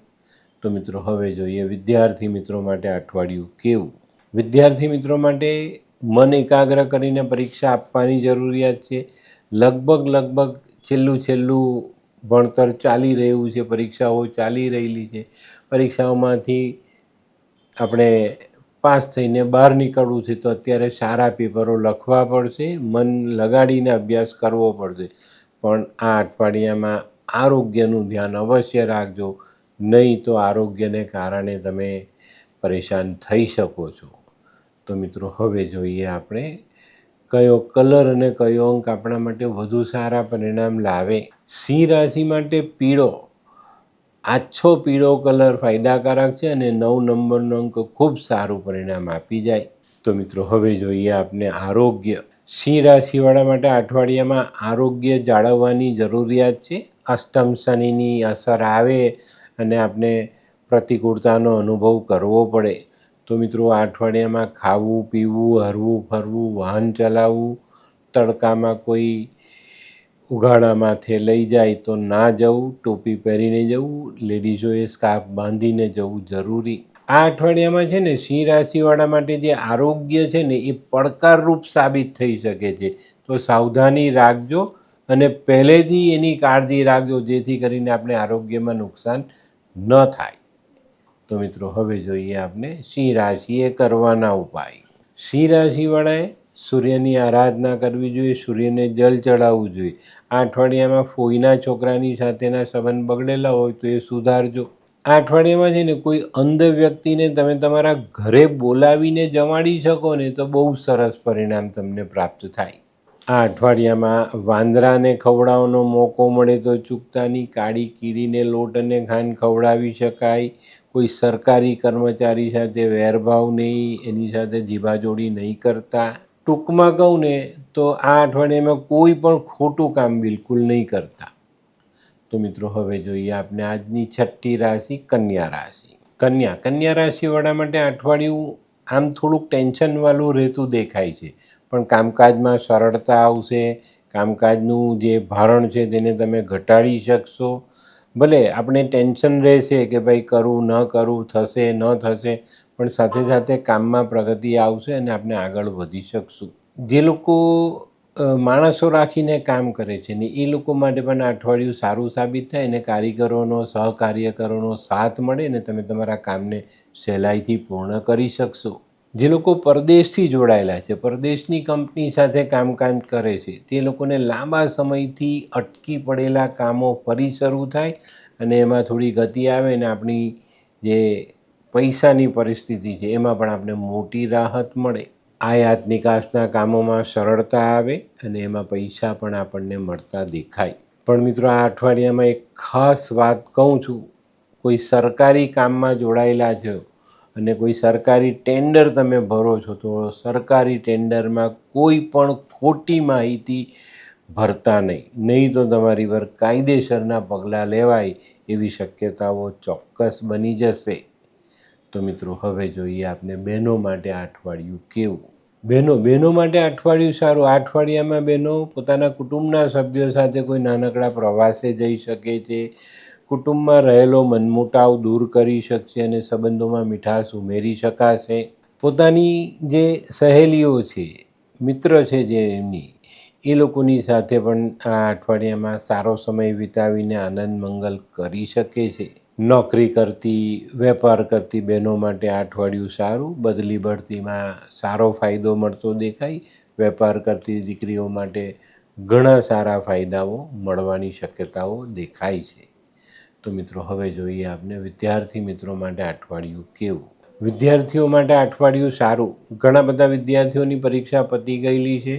તો મિત્રો હવે જોઈએ વિદ્યાર્થી મિત્રો માટે અઠવાડિયું કેવું. વિદ્યાર્થી મિત્રો માટે મન એકાગ્ર કરીને પરીક્ષા આપવાની જરૂરિયાત છે. લગભગ છેલ્લું ભણતર ચાલી રહ્યું છે, પરીક્ષાઓ ચાલી રહેલી છે. પરીક્ષાઓમાંથી આપણે પાસ થઈને બહાર નીકળવું છે, તો અત્યારે સારા પેપરો લખવા પડશે, મન લગાડીને અભ્યાસ કરવો પડશે. પણ આ અઠવાડિયામાં આરોગ્યનું ધ્યાન અવશ્ય રાખજો, નહીં તો આરોગ્યને કારણે તમે પરેશાન થઈ શકો છો. તો મિત્રો હવે જોઈએ આપણે કયો કલર અને કયો અંક આપણા માટે વધુ સારા પરિણામ લાવે. સિંહ રાશિ માટે પીળો, આછો પીળો કલર ફાયદાકારક છે અને 9 નંબરનો અંક ખૂબ સારું પરિણામ આપી જાય. તો મિત્રો હવે જોઈએ આપણે આરોગ્ય. સિંહ રાશિવાળા માટે અઠવાડિયામાં આરોગ્ય જાળવવાની જરૂરિયાત છે. અષ્ટમ શનિની અસર આવે અને આપણે પ્રતિકૂળતાનો અનુભવ કરવો પડે. તો મિત્રો આ અઠવાડિયામાં ખાવું પીવું, હરવું ફરવું, વાહન ચલાવવું, તડકામાં કોઈ ઉઘાડા માથે લઈ જાય તો ના જવું, ટોપી પહેરીને જવું, લેડીઝોએ સ્કાર્ફ બાંધીને જવું જરૂરી. આ અઠવાડિયામાં છે ને સિંહ રાશિવાળા માટે જે આરોગ્ય છે ને એ પડકારરૂપ સાબિત થઈ શકે છે. તો સાવધાની રાખજો અને પહેલેથી એની કાળજી રાખજો, જેથી કરીને આપણે આરોગ્યમાં નુકસાન ન થાય. તો મિત્રો હવે જોઈએ આપણે સિંહ રાશિએ કરવાના ઉપાય. સિંહ રાશિવાળાએ સૂર્યની આરાધના કરવી જોઈએ, સૂર્યને જલ ચડાવવું જોઈએ. આ અઠવાડિયામાં ફોઈના છોકરાની સાથેના સંબંધ બગડેલા હોય તો એ સુધારજો. આ અઠવાડિયામાં છે ને કોઈ અંધ વ્યક્તિને તમે તમારા ઘરે બોલાવીને જમાડી શકો ને તો બહુ સરસ પરિણામ તમને પ્રાપ્ત થાય. આ અઠવાડિયામાં વાંદરાને ખવડાવવાનો મોકો મળે તો ચૂકતા નહીં. કાળી કીડીને લોટ અને ખાંડ ખવડાવી શકાય. કોઈ સરકારી કર્મચારી સાથે વેરભાવ નહીં, એની સાથે જીભાજોડી નહીં કરતા. ટૂંકમાં કહું ને તો આ અઠવાડિયામાં કોઈ પણ ખોટું કામ બિલકુલ નહીં કરતા. તો મિત્રો હવે જોઈએ આપણે આજની છઠ્ઠી રાશિ કન્યા રાશિ. કન્યા રાશિવાળા માટે અઠવાડિયું આમ થોડુંક ટેન્શનવાળું રહેતું દેખાય છે, પણ કામકાજમાં સરળતા આવશે. કામકાજનું જે ભારણ છે તેને તમે ઘટાડી શકશો. ભલે આપણે ટેન્શન રહેશે કે ભાઈ કરવું ન કરવું, થશે ન થશે, પણ સાથે સાથે કામમાં પ્રગતિ આવશે અને આપણે આગળ વધી શકશું. જે લોકો માણસો રાખીને કામ કરે છે ને એ લોકો માટે પણ આ અઠવાડિયું સારું સાબિત થાય અને કારીગરોનો, સહકાર્યકરોનો સાથ મળે ને તમે તમારા કામને સહેલાઈથી પૂર્ણ કરી શકશો. જે લોકો પરદેશથી જોડાયેલા છે, પરદેશની કંપની સાથે કામકાજ કરે છે, તે લોકોને લાંબા સમયથી અટકી પડેલા કામો ફરી શરૂ થાય અને એમાં થોડી ગતિ આવે ને આપણી જે પૈસાની પરિસ્થિતિ છે એમાં પણ આપણે મોટી રાહત મળે. આયાત નિકાસના કામોમાં સરળતા આવે અને એમાં પૈસા પણ આપણને મળતા દેખાય. પણ મિત્રો આ અઠવાડિયામાં એક ખાસ વાત કહું છું, કોઈ સરકારી કામમાં જોડાયેલા છો અને કોઈ સરકારી ટેન્ડર તમે ભરો છો તો સરકારી ટેન્ડરમાં કોઈ પણ ખોટી માહિતી ભરતા નહીં તો તમારી પર કાયદેસરના પગલાં લેવાય એવી શક્યતાઓ ચોક્કસ બની જશે. તો મિત્રો હવે જોઈએ આપણે બહેનો માટે આ અઠવાડિયું કેવું. બહેનો માટે અઠવાડિયું સારું. આ અઠવાડિયામાં બહેનો પોતાના કુટુંબના સભ્યો સાથે કોઈ નાનકડા પ્રવાસે જઈ શકે છે. કુટુંબમાં રહેલો મનમોટાવ દૂર કરી શકશે અને સંબંધોમાં મીઠાશ ઉમેરી શકાશે. પોતાની જે સહેલીઓ છે, મિત્ર છે જે એમની, એ લોકોની સાથે પણ આ અઠવાડિયામાં સારો સમય વિતાવીને આનંદ મંગલ કરી શકે છે. નોકરી કરતી, વેપાર કરતી બહેનો માટે આ અઠવાડિયું સારું. બદલી બઢતીમાં સારો ફાયદો મળતો દેખાય. વેપાર કરતી દીકરીઓ માટે ઘણા સારા ફાયદાઓ મળવાની શક્યતાઓ દેખાય છે. તો મિત્રો હવે જોઈએ આપણે વિદ્યાર્થી મિત્રો માટે અઠવાડિયું કેવું. વિદ્યાર્થીઓ માટે અઠવાડિયું સારું. ઘણા બધા વિદ્યાર્થીઓની પરીક્ષા પતી ગયેલી છે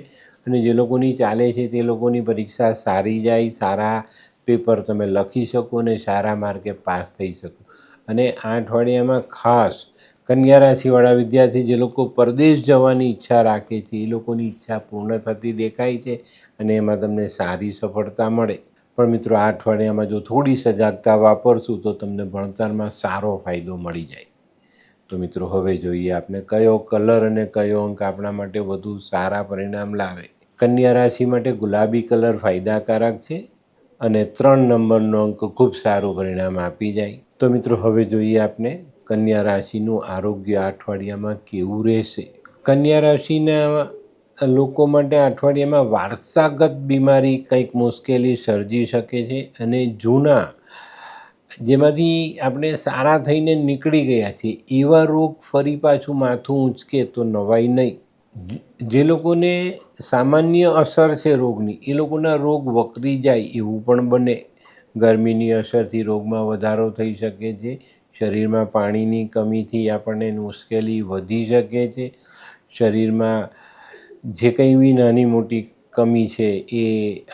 અને જે લોકોની ચાલે છે તે લોકોની પરીક્ષા સારી જાય, સારા પેપર તમે લખી શકો અને સારા માર્કે પાસ થઈ શકો. અને આ અઠવાડિયામાં ખાસ કન્યા રાશિવાળા વિદ્યાર્થી જે લોકો પરદેશ જવાની ઈચ્છા રાખે છે એ લોકોની ઈચ્છા પૂર્ણ થતી દેખાય છે અને એમાં તમને સારી સફળતા મળે. પણ મિત્રો આ અઠવાડિયામાં જો થોડી સજાગતા વાપરશું તો તમને ભણતરમાં સારો ફાયદો મળી જાય. તો મિત્રો હવે જોઈએ આપણે કયો કલર અને કયો અંક આપણા માટે વધુ સારા પરિણામ લાવે. કન્યા રાશિ માટે ગુલાબી કલર ફાયદાકારક છે અને 3 નંબરનો અંક ખૂબ સારું પરિણામ આપી જાય. તો મિત્રો હવે જોઈએ આપણે કન્યા રાશિનું આરોગ્ય આ અઠવાડિયામાં કેવું રહેશે. કન્યા રાશિના લોકો માટે આ અઠવાડિયામાં વારસાગત બીમારી કંઈક મુશ્કેલી સર્જી શકે છે અને જૂના જેમાંથી આપણે સારા થઈને નીકળી ગયા છીએ એવા રોગ ફરી પાછું માથું ઊંચકે તો નવાઈ નહીં. જે લોકોને સામાન્ય અસર છે રોગની એ લોકોના રોગ વકરી જાય એવું પણ બને. ગરમીની અસરથી રોગમાં વધારો થઈ શકે છે. શરીરમાં પાણીની કમીથી આપણને મુશ્કેલી વધી શકે છે. શરીરમાં જે કંઈ બી નાની મોટી કમી છે એ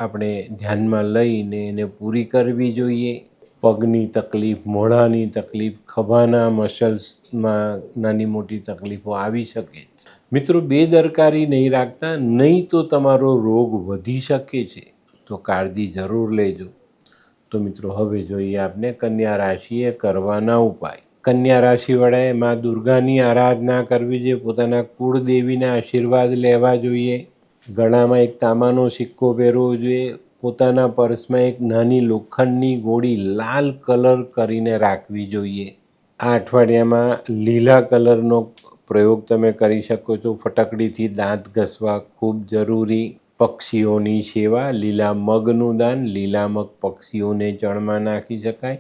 આપણે ધ્યાનમાં લઈને એને પૂરી કરવી જોઈએ. પગની તકલીફ, મોઢાની તકલીફ, ખભાના મસલ્સમાં નાની મોટી તકલીફો આવી શકે છે. મિત્રો બેદરકારી નહીં રાખતા, નહીં તો તમારો રોગ વધી શકે છે. તો કાળજી જરૂર લેજો. તો મિત્રો હવે જોઈએ આપણે કન્યા રાશિએ કરવાના ઉપાય. કન્યા રાશિવાળાએ મા દુર્ગાની આરાધના કરવી જોઈએ. પોતાના કુળદેવીના આશીર્વાદ લેવા જોઈએ. ગળામાં એક તાંબાનો સિક્કો પહેરવો જોઈએ. પોતાના પર્સમાં એક નાની લોખંડની ગોળી લાલ કલર કરીને રાખવી જોઈએ. આ અઠવાડિયામાં લીલા કલરનો પ્રયોગ તમે કરી શકો છો. ફટકડીથી દાંત ઘસવા ખૂબ જરૂરી. પક્ષીઓની સેવા, લીલા મગનું દાન. લીલા મગ પક્ષીઓને ચણમાં નાખી શકાય.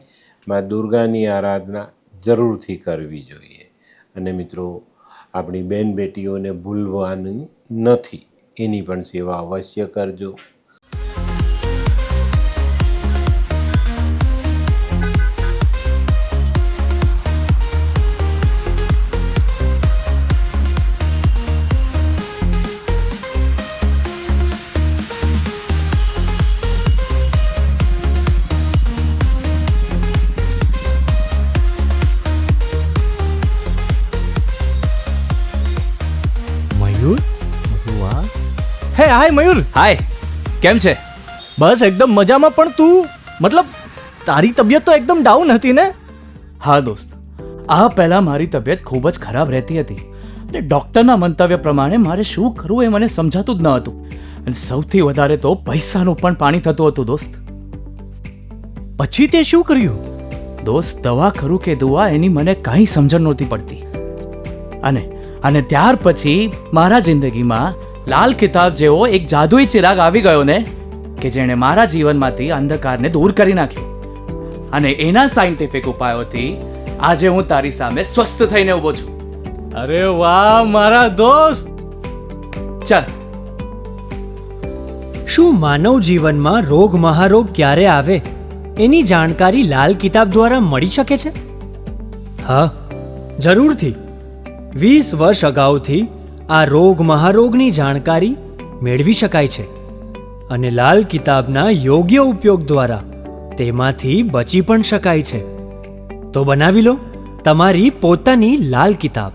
મા દુર્ગાની આરાધના જરૂરથી કરવી જોઈએ. અને મિત્રો આપણી બેન બેટીઓને ભૂલવાની નથી, એની પણ સેવા અવશ્ય કરજો. હે હાય મયુર. હાય, કેમ છે? બસ એકદમ મજામાં. પણ તું મતલબ તારી તબિયત તો એકદમ ડાઉન હતી ને? હા દોસ્ત, આ પહેલાં મારી તબિયત ખૂબ જ ખરાબ રહેતી હતી અને ડૉક્ટરના મંતવ્ય પ્રમાણે મારે શું કરવું એ મને સમજાતું જ ન હતું. અને સૌથી વધારે તો પૈસાનું પણ પાણી થતું હતું દોસ્ત. પછી તે શું કર્યું? દોસ્ત, દવા ખરું કે દુઆ એની મને કાંઈ સમજણ નહોતી પડતી. અને ત્યાર પછી મારા જિંદગીમાં લાલ કિતાબ જેવો એક જાદુઈ ચિરાગ આવી ગયો ને કે જેણે મારા જીવનમાંથી અંધકારને દૂર કરી નાખ્યો. અને એના સાયન્ટિફિક ઉપાયોથી આજે હું તારી સામે સ્વસ્થ થઈને ઊભો છું. અરે વાહ મારા દોસ્ત. ચાલ. શું માનવ જીવનમાં રોગ મહારોગ ક્યારે આવે એની જાણકારી લાલ કિતાબ દ્વારા મળી શકે છે? હા, જરૂરથી. 20 વર્ષ અગાઉથી આ રોગ મહારોગની જાણકારી મેળવી શકાય છે અને લાલ કિતાબના યોગ્ય ઉપયોગ દ્વારા તેમાંથી બચી પણ શકાય છે. તો બનાવી લો તમારી પોતાની લાલ કિતાબ.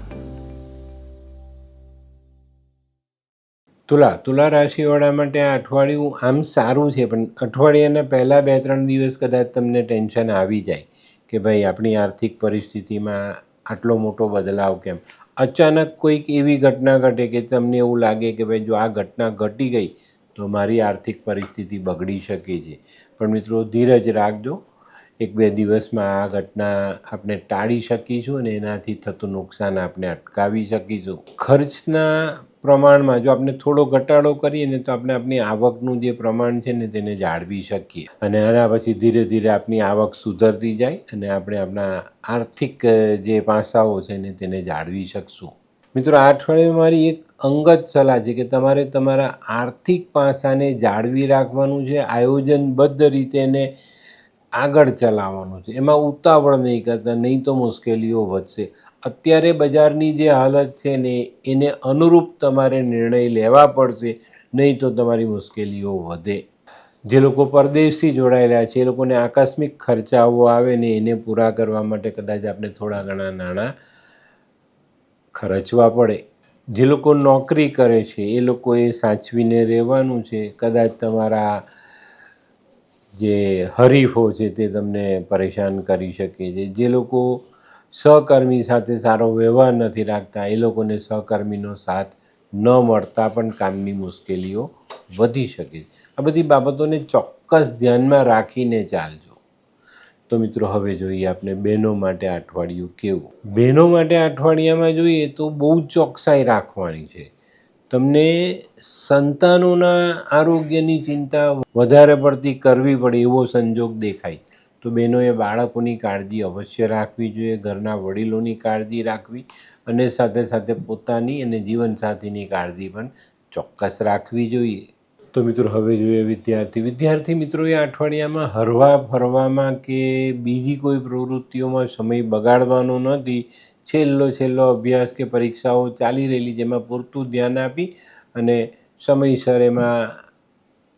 તુલા રાશિવાળા માટે આ અઠવાડિયું આમ સારું છે, પણ અઠવાડિયાના પહેલાં 2-3 દિવસ કદાચ તમને ટેન્શન આવી જાય કે ભાઈ આપણી આર્થિક પરિસ્થિતિમાં આટલો મોટો બદલાવ કેમ. અચાનક કોઈક એવી ઘટના ઘટે કે તમને એવું લાગે કે ભાઈ જો આ ઘટના ઘટી ગઈ તો મારી આર્થિક પરિસ્થિતિ બગડી શકે છે. પણ મિત્રો ધીરજ રાખજો. 1-2 દિવસમાં આ ઘટના આપણે ટાળી શકીશું અને એનાથી થતું નુકસાન આપણે અટકાવી શકીશું. ખર્ચના પ્રમાણમાં જો આપણે થોડો ઘટાડો કરીએ ને તો આપણે આપણી આવકનું જે પ્રમાણ છે ને તેને જાળવી શકીએ અને આના પછી ધીરે ધીરે આપણી આવક સુધરતી જાય અને આપણે આપણા આર્થિક જે પાસાઓ છે ને તેને જાળવી શકશું. મિત્રો આ અઠવાડિયે મારી એક અંગત સલાહ છે કે તમારે તમારા આર્થિક પાસાને જાળવી રાખવાનું છે, આયોજનબદ્ધ રીતે એને આગળ ચલાવવાનું છે. એમાં ઉતાવળ નહીં કરતા, નહીં તો મુશ્કેલીઓ વધશે. અત્યારે બજારની જે હાલત છે ને એને અનુરૂપ તમારે નિર્ણય લેવા પડશે, નહીં તો તમારી મુશ્કેલીઓ વધે. જે લોકો પરદેશથી જોડાયેલા છે એ લોકોને આકસ્મિક ખર્ચાઓ આવે ને એને પૂરા કરવા માટે કદાચ આપણે થોડા ઘણા નાણાં ખર્ચવા પડે. જે લોકો નોકરી કરે છે એ લોકોએ સાચવીને રહેવાનું છે. કદાચ તમારા જે હરીફો છે તે તમને પરેશાન કરી શકે છે. જે લોકો સહકર્મી સાથે સારો વ્યવહાર નથી રાખતા એ લોકોને સહકર્મીનો સાથ ન મળતા પણ કામની મુશ્કેલીઓ વધી શકે છે. આ બધી બાબતોને ચોક્કસ ધ્યાનમાં રાખીને ચાલજો. તો મિત્રો હવે જોઈએ આપણે બહેનો માટે અઠવાડિયું કેવું. બહેનો માટે અઠવાડિયામાં જોઈએ તો બહુ જ ચોકસાઈ રાખવાની છે. તમને સંતાનોના આરોગ્યની ચિંતા વધારે પડતી કરવી પડે એવો સંજોગ દેખાય તો બહેનોએ બાળકોની કાળજી અવશ્ય રાખવી જોઈએ, ઘરના વડીલોની કાળજી રાખવી અને સાથે સાથે પોતાની અને જીવનસાથીની કાળજી પણ ચોક્કસ રાખવી જોઈએ. તો મિત્રો હવે જોઈએ વિદ્યાર્થી મિત્રોએ આ અઠવાડિયામાં હરવા ફરવામાં કે બીજી કોઈ પ્રવૃત્તિઓમાં સમય બગાડવાનો નથી. છેલ્લો અભ્યાસ કે પરીક્ષાઓ ચાલી રહેલી જેમાં પૂરતું ધ્યાન આપી અને સમયસર એમાં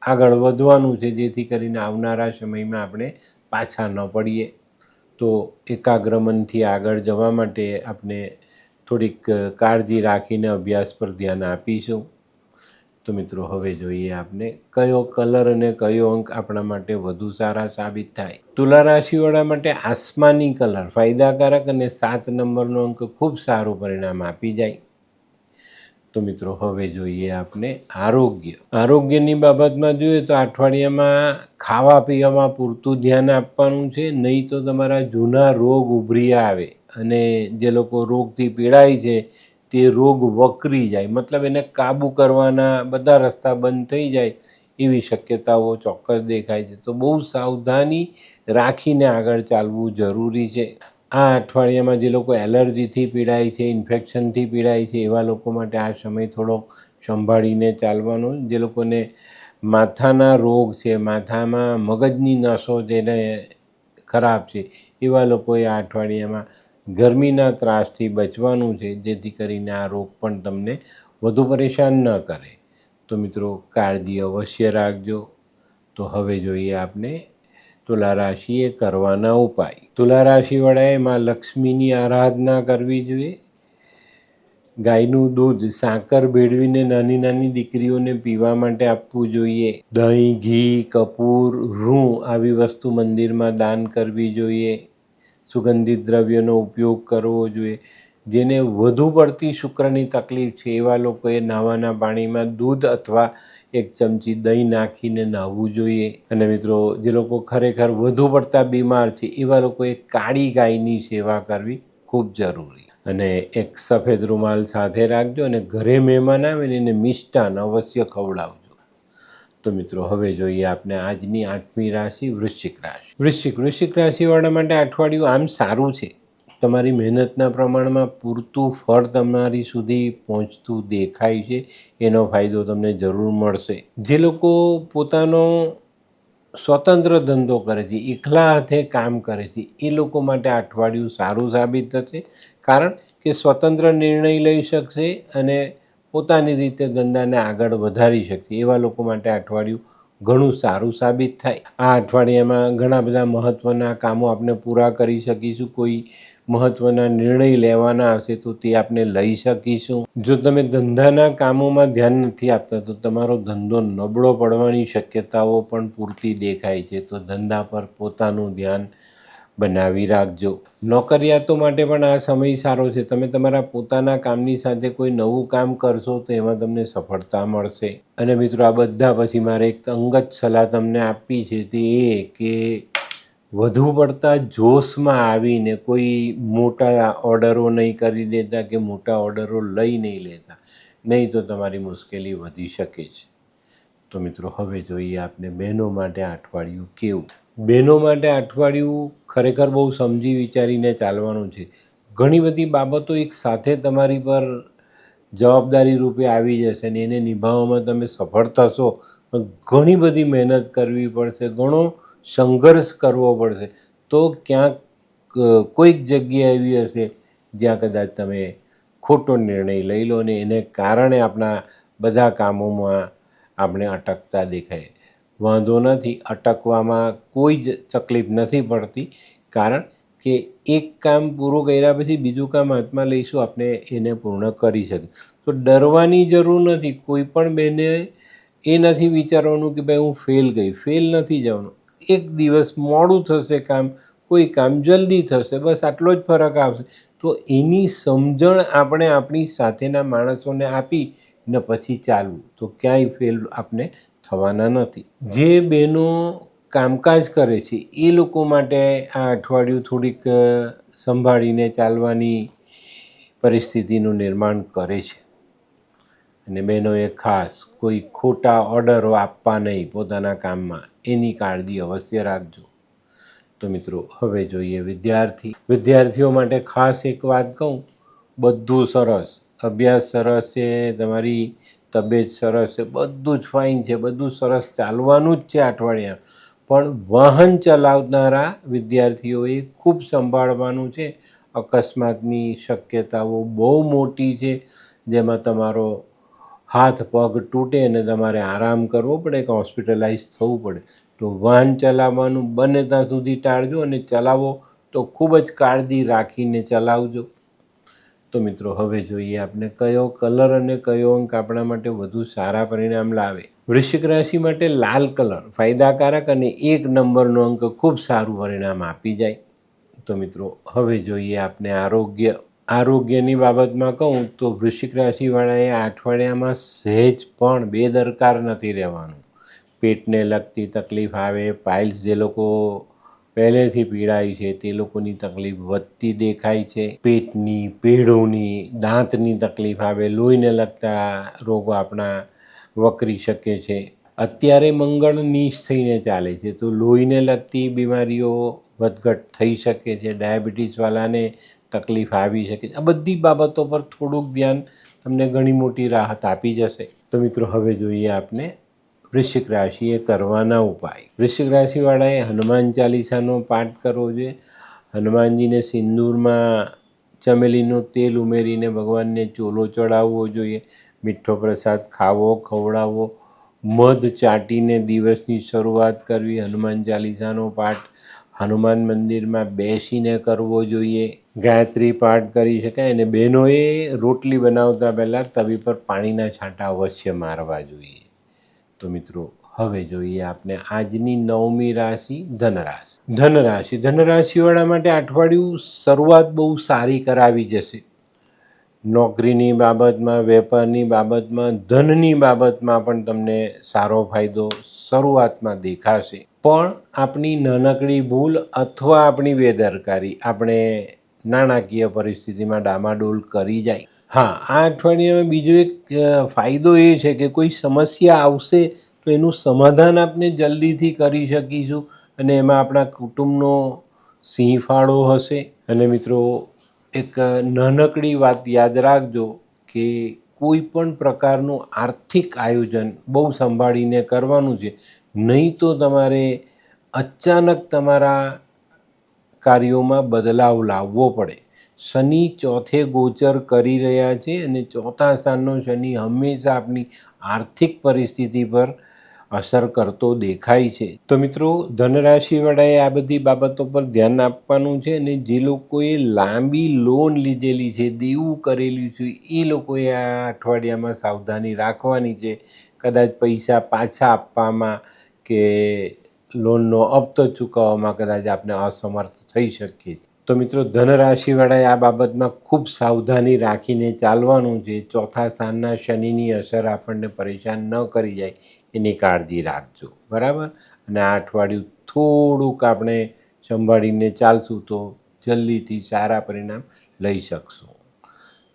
આગળ વધવાનું છે, જેથી કરીને આવનારા સમયમાં આપણે પાછા ન પડીએ. તો એકાગ્ર મનથી આગળ જવા માટે આપણે થોડીક કાળજી રાખીને અભ્યાસ પર ધ્યાન આપીશું. તો મિત્રો હવે જોઈએ આપણે કયો કલર અને કયો અંક આપણા માટે વધુ સારા સાબિત થાય. તુલા રાશિવાળા માટે આસમાની કલર ફાયદાકારક અને 7 નંબરનો અંક ખૂબ સારું પરિણામ આપી જાય. તો મિત્રો હવે જોઈએ આપણે આરોગ્યની બાબતમાં જોઈએ તો અઠવાડિયામાં ખાવા પીવામાં પૂરતું ધ્યાન આપવાનું છે, નહીં તો તમારા જૂના રોગ ઉભરી આવે અને જે લોકો રોગથી પીડાય છે તે રોગ વકરી જાય, મતલબ એને કાબૂ કરવાના બધા રસ્તા બંધ થઈ જાય એવી શક્યતાઓ ચોક્કસ દેખાય છે. તો બહુ સાવધાની રાખીને આગળ ચાલવું જરૂરી છે. આ અઠવાડિયામાં જે લોકો એલર્જીથી પીડાય છે, ઇન્ફેક્શનથી પીડાય છે એવા લોકો માટે આ સમય થોડોક સંભાળીને ચાલવાનો. જે લોકોને માથાના રોગ છે, માથામાં મગજની નસો જેને ખરાબ છે એવા લોકોએ આ અઠવાડિયામાં ગરમીના ત્રાસથી બચવાનું છે, જેથી કરીને આ રોગ પણ તમને વધુ પરેશાન ન કરે. તો મિત્રો કાળજી અવશ્ય રાખજો. તો હવે જોઈએ આપણે તુલા રાશિએ કરવાના ઉપાય. તુલા રાશિવાળાએ માં લક્ષ્મીની આરાધના કરવી જોઈએ. ગાયનું દૂધ સાકર ભેળવીને નાની દીકરીઓને પીવા માટે આપવું જોઈએ. દહીં, ઘી, કપૂર, રૂં આવી વસ્તુ મંદિરમાં દાન કરવી જોઈએ. સુગંધિત દ્રવ્યનો ઉપયોગ કરવો જોઈએ. જેને વધુ પડતી શુક્રની તકલીફ છે એવા લોકોએ નહાવાના પાણીમાં દૂધ અથવા 1 ચમચી દહીં નાખીને નહાવું જોઈએ. અને મિત્રો જે લોકો ખરેખર વધુ પડતા બીમાર છે એવા લોકોએ કાળી ગાયની સેવા કરવી ખૂબ જરૂરી. અને એક સફેદ રૂમાલ સાથે રાખજો અને ઘરે મહેમાન આવે ને એને મિષ્ટાન અવશ્ય ખવડાવજો. તો મિત્રો હવે જોઈએ આપણે આજની 8મી રાશિ વૃશ્ચિક રાશિ. વૃશ્ચિક રાશિવાળા માટે અઠવાડિયું આમ સારું છે. તમારી મહેનતના પ્રમાણમાં પૂરતું ફળ તમારી સુધી પહોંચતું દેખાય છે, એનો ફાયદો તમને જરૂર મળશે. જે લોકો પોતાનો સ્વતંત્ર ધંધો કરે છે, એકલા હાથે કામ કરે છે એ લોકો માટે અઠવાડિયું સારું સાબિત થશે, કારણ કે સ્વતંત્ર નિર્ણય લઈ શકશે અને પોતાની રીતે ધંધાને આગળ વધારી શકશે. એવા લોકો માટે અઠવાડિયું ઘણું સારું સાબિત થાય. આ અઠવાડિયામાં ઘણા બધા મહત્ત્વના કામો આપણે પૂરા કરી શકીશું. કોઈ મહત્ત્વના નિર્ણય લેવાના હશે તો તે આપણે લઈ શકીશું. જો તમે ધંધાના કામોમાં ધ્યાન નથી આપતા તો તમારો ધંધો નબળો પડવાની શક્યતાઓ પણ પૂરતી દેખાય છે. તો ધંધા પર પોતાનું ધ્યાન બનાવી રાખજો. નોકરિયાતો માટે પણ આ સમય સારો છે. તમે તમારા પોતાના કામની સાથે કોઈ નવું કામ કરશો તો એમાં તમને સફળતા મળશે. અને મિત્રો આ બધા પછી મારે એક અંગત સલાહ તમને આપવી છે, તે એ કે વધુ પડતા જોશમાં આવીને કોઈ મોટા ઓર્ડરો નહીં કરી દેતા કે મોટા ઓર્ડરો લઈ નહીં લેતા, નહીં તો તમારી મુશ્કેલી વધી શકે છે. તો મિત્રો હવે જોઈએ આપણે બહેનો માટે અઠવાડિયું કેવું. બહેનો માટે અઠવાડિયું ખરેખર બહુ સમજી વિચારીને ચાલવાનું છે. ઘણી બધી બાબતો એક સાથે તમારી પર જવાબદારી રૂપે આવી જશે ને એને નિભાવવામાં તમે સફળ થશો. ઘણી બધી મહેનત કરવી પડશે, ઘણો સંઘર્ષ કરવો પડશે. તો ક્યાંક કોઈક જગ્યા એવી હશે જ્યાં કદાચ તમે ખોટો નિર્ણય લઈ લો ને એને કારણે આપણા બધા કામોમાં આપણે અટકતા દેખાય. વાંધો નથી, અટકવામાં કોઈ જ તકલીફ નથી પડતી, કારણ કે એક કામ પૂરું કર્યા પછી બીજું કામ હાથમાં લઈશું આપણે એને પૂર્ણ કરી શકીએ. તો ડરવાની જરૂર નથી. કોઈ પણ બહેને એ નથી વિચારવાનું કે ભાઈ હું ફેલ નથી જવાનું. એક દિવસ મોડું થશે કામ, કોઈ કામ જલ્દી થશે, બસ આટલો જ ફરક આવશે. તો એની સમજણ આપણે આપણી સાથેના માણસોને આપી ને પછી ચાલવું, તો ક્યાંય ફેલ આપણે થવાના નથી. જે બહેનો કામકાજ કરે છે એ લોકો માટે આ અઠવાડિયું થોડીક સંભાળીને ચાલવાની પરિસ્થિતિનું નિર્માણ કરે છે. અને બહેનોએ ખાસ કોઈ ખોટા ઓર્ડરો આપવા નહીં પોતાના કામમાં, એની કાળજી અવશ્ય રાખજો. તો મિત્રો હવે જોઈએ વિદ્યાર્થીઓ માટે ખાસ એક વાત કહું, બધું સરસ, અભ્યાસ સરસ છે, તમારી તબિયત સરસ છે, બધું જ ફાઇન છે, બધું સરસ ચાલવાનું જ છે અઠવાડિયા. પણ વાહન ચલાવનારા વિદ્યાર્થીઓએ ખૂબ સંભાળવાનું છે. અકસ્માતની શક્યતાઓ બહુ મોટી છે, જેમાં તમારો હાથ પગ તૂટે અને તમારે આરામ કરવો પડે કે હોસ્પિટલાઇઝ થવું પડે. તો વાહન ચલાવવાનું બને ત્યાં સુધી ટાળજો અને ચલાવો તો ખૂબ જ કાળજી રાખીને ચલાવજો. તો મિત્રો હવે જોઈએ આપણે કયો કલર અને કયો અંક આપણા માટે વધુ સારા પરિણામ લાવે. વૃશ્ચિક રાશિ માટે લાલ કલર ફાયદાકારક અને 1 નંબરનો અંક ખૂબ સારું પરિણામ આપી જાય. તો મિત્રો હવે જોઈએ આપણે આરોગ્યની બાબતમાં કહું તો વૃશ્ચિક રાશિવાળાએ આ અઠવાડિયામાં સહેજ પણ બેદરકાર નથી રહેવાનું. પેટને લગતી તકલીફ આવે, પાઇલ્સ જે લોકો પહેલેથી પીડાય છે તે લોકોની તકલીફ વધતી દેખાય છે. પેટની, પેઢોની, દાંતની તકલીફ આવે, લોહીને લગતા રોગો આપણા વકરી શકે છે. અત્યારે મંગળ નીચ થઈને ચાલે છે, તો લોહીને લગતી બીમારીઓ વધઘટ થઈ શકે છે. ડાયાબિટીસવાળાને તકલીફ આવી શકે છે. આ બધી બાબતો પર થોડુંક ધ્યાન તમને ઘણી મોટી રાહત આપી જશે. તો મિત્રો હવે જોઈએ આપણે વૃશ્ચિક રાશિએ કરવાના ઉપાય. વૃશ્ચિક રાશિવાળાએ હનુમાન ચાલીસાનો પાઠ કરવો જોઈએ. હનુમાનજીને સિંદૂરમાં ચમેલીનું તેલ ઉમેરીને ભગવાનને ચોલો ચડાવવો જોઈએ. મીઠો પ્રસાદ ખાવો, ખવડાવવો, મધ ચાટીને દિવસની શરૂઆત કરવી. હનુમાન ચાલીસાનો પાઠ હનુમાન મંદિરમાં બેસીને કરવો જોઈએ. ગાયત્રી પાઠ કરી શકાય. અને બહેનોએ રોટલી બનાવતા પહેલાં તવી પર પાણીના છાંટા અવશ્ય મારવા જોઈએ. તો મિત્રો હવે જોઈએ આપણે આજની 9મી રાશિ ધનરાશિવાળા માટે અઠવાડિયું શરૂઆત બહુ સારી કરાવી જશે. નોકરીની બાબતમાં, વેપારની બાબતમાં, ધનની બાબતમાં પણ તમને સારો ફાયદો શરૂઆતમાં દેખાશે. પણ આપણી નાનકડી ભૂલ અથવા આપણી બેદરકારી આપણે નાણાકીય પરિસ્થિતિમાં ડામાડોલ કરી જાય. હા, આ અઠવાડિયામાં બીજો એક ફાયદો એ છે કે કોઈ સમસ્યા આવશે તો એનું સમાધાન આપણે જલ્દીથી કરી શકીશું અને એમાં આપણા કુટુંબનો સિંહ ફાળો હશે. અને મિત્રો એક નાનકડી વાત યાદ રાખજો કે કોઈ પણ પ્રકારનું આર્થિક આયોજન બહુ સંભાળીને કરવાનું છે, નહીં તો તમારે અચાનક તમારા કાર્યોમાં બદલાવ લાવવો પડે. શનિ ચોથે ગોચર કરી રહ્યા છે અને ચોથા સ્થાનનો શનિ હંમેશા આપણી આર્થિક પરિસ્થિતિ પર અસર કરતો દેખાય છે. તો મિત્રો ધનરાશિવાળાએ આ બધી બાબતો પર ધ્યાન આપવાનું છે. અને જે લોકોએ લાંબી લોન લીધેલી છે, દેવું કરેલું છે, એ લોકોએ આ અઠવાડિયામાં સાવધાની રાખવાની છે. કદાચ પૈસા પાછા આપવામાં કે લોનનો હપ્તો ચૂકવવામાં કદાચ આપણે અસમર્થ થઈ શકીએ. તો મિત્રો ધનરાશિવાળાએ આ બાબતમાં ખૂબ સાવધાની રાખીને ચાલવાનું છે. ચોથા સ્થાનના શનિની અસર આપણને પરેશાન ન કરી જાય એની કાળજી રાખજો, બરાબર. અને આ અઠવાડિયું થોડુંક આપણે સંભાળીને ચાલશું તો જલ્દીથી સારા પરિણામ લઈ શકશું.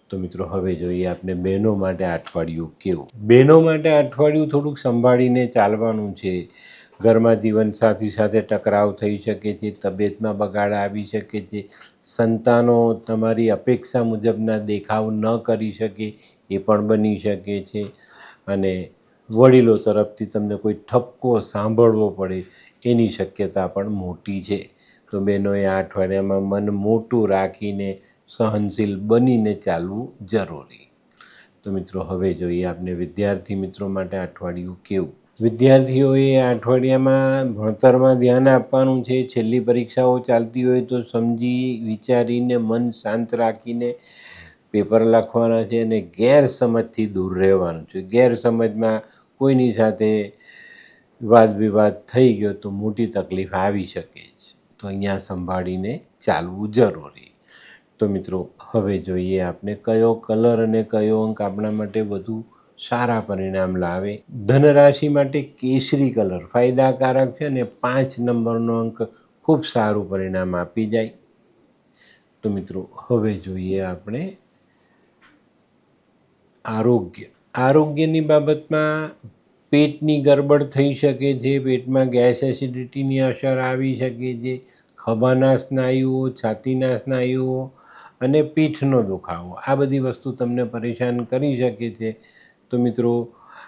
તો મિત્રો હવે જોઈએ આપણે બહેનો માટે આ અઠવાડિયું કેવું. બહેનો માટે આ અઠવાડિયું થોડુંક સંભાળીને ચાલવાનું છે. ઘરમાં જીવનસાથી સાથે ટકરાવ થઈ શકે છે, તબિયતમાં બગાડ આવી શકે છે, સંતાનો તમારી અપેક્ષા મુજબના દેખાવ ન કરી શકે એ પણ બની શકે છે. અને વડીલો તરફથી તમને કોઈ ઠપકો સાંભળવો પડે એની શક્યતા પણ મોટી છે. તો બહેનોએ આ અઠવાડિયામાં મન મોટું રાખીને સહનશીલ બનીને ચાલવું જરૂરી. તો મિત્રો હવે જોઈએ આપણે વિદ્યાર્થી મિત્રો માટે અઠવાડિયું કેવું. વિદ્યાર્થીઓએ આ અઠવાડિયામાં ભણતરમાં ધ્યાન આપવાનું છે. છેલ્લી પરીક્ષાઓ ચાલતી હોય તો સમજી વિચારીને મન શાંત રાખીને પેપર લખવાના છે અને ગેરસમજથી દૂર રહેવાનું છે. ગેરસમજમાં કોઈની સાથે વાદ વિવાદ થઈ ગયો તો મોટી તકલીફ આવી શકે છે. તો અહીંયા સંભાળીને ચાલવું જરૂરી. તો મિત્રો હવે જોઈએ આપણે કયો કલર અને કયો અંક આપણા માટે વધુ સારા પરિણામ લાવે. ધનરાશિ માટે કેસરી કલર ફાયદાકારક છે અને 5 નંબરનો અંક ખૂબ સારું પરિણામ આપી જાય. તો મિત્રો હવે જોઈએ આપણે આરોગ્યની બાબતમાં પેટની ગરબડ થઈ શકે છે, પેટમાં ગેસ એસિડિટીની અસર આવી શકે છે, ખભાના સ્નાયુઓ, છાતીના સ્નાયુઓ અને પીઠનો દુખાવો, આ બધી વસ્તુ તમને પરેશાન કરી શકે છે. તો મિત્રો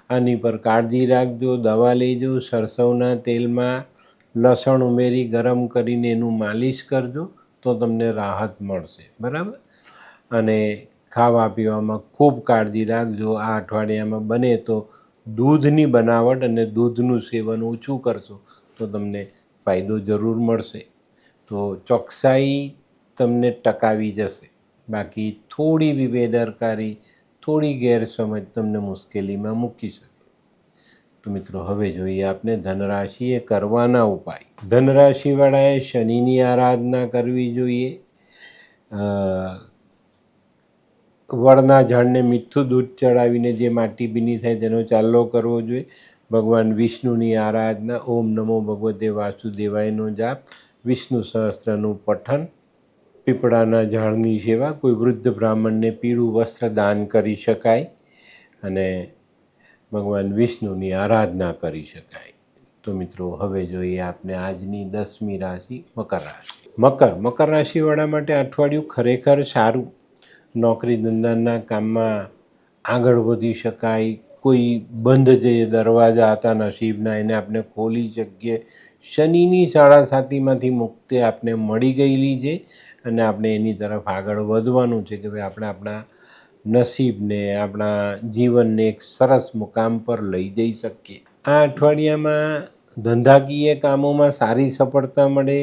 આની પર કાળજી રાખજો, દવા લેજો, સરસવના તેલમાં લસણ ઉમેરી ગરમ કરીને એનું માલિશ કરજો તો તમને રાહત મળશે. બરાબર. અને ખાવા પીવામાં ખૂબ કાળજી રાખજો. આ અઠવાડિયામાં બને તો દૂધની બનાવટ અને દૂધનું સેવન ઓછું કરશો તો તમને ફાયદો જરૂર મળશે. તો ચોકસાઈ તમને ટકાવી જશે. બાકી થોડી બી બેદરકારી, થોડી ગેરસમજ તમને મુશ્કેલીમાં મૂકી શકે. તો મિત્રો હવે જોઈએ આપણે ધનરાશિએ કરવાના ઉપાય. ધનરાશિવાળાએ શનિની આરાધના કરવી જોઈએ. વડના ઝાડને મીઠું દૂધ ચડાવીને જે માટી ભીની થાય તેનો ચાલ્લો કરવો જોઈએ. ભગવાન વિષ્ણુની આરાધના, ઓમ નમો ભગવતે વાસુદેવાયનો જાપ, વિષ્ણુ સહસ્ત્રનું પઠન, પીપળાના ઝાડની સેવા, કોઈ વૃદ્ધ બ્રાહ્મણને પીળું વસ્ત્ર દાન કરી શકાય અને ભગવાન વિષ્ણુની આરાધના કરી શકાય. તો મિત્રો હવે જોઈએ આપણે આજની 10મી રાશિ મકર રાશિ. મકર રાશિવાળા માટે અઠવાડિયું ખરેખર સારું. નોકરી ધંધાના કામમાં આગળ વધી શકાય. કોઈ બંધ જે દરવાજા હતા નસીબના એને આપણે ખોલી શકીએ. શનિની સાડાસાતીમાંથી મુક્તિ આપને મળી ગયેલી છે અને આપણે એની તરફ આગળ વધવાનું છે કે ભાઈ આપણે આપણા નસીબને, આપણા જીવનને એક સરસ મુકામ પર લઈ જઈ શકીએ. આ અઠવાડિયામાં ધંધાકીય કામોમાં સારી સફળતા મળે.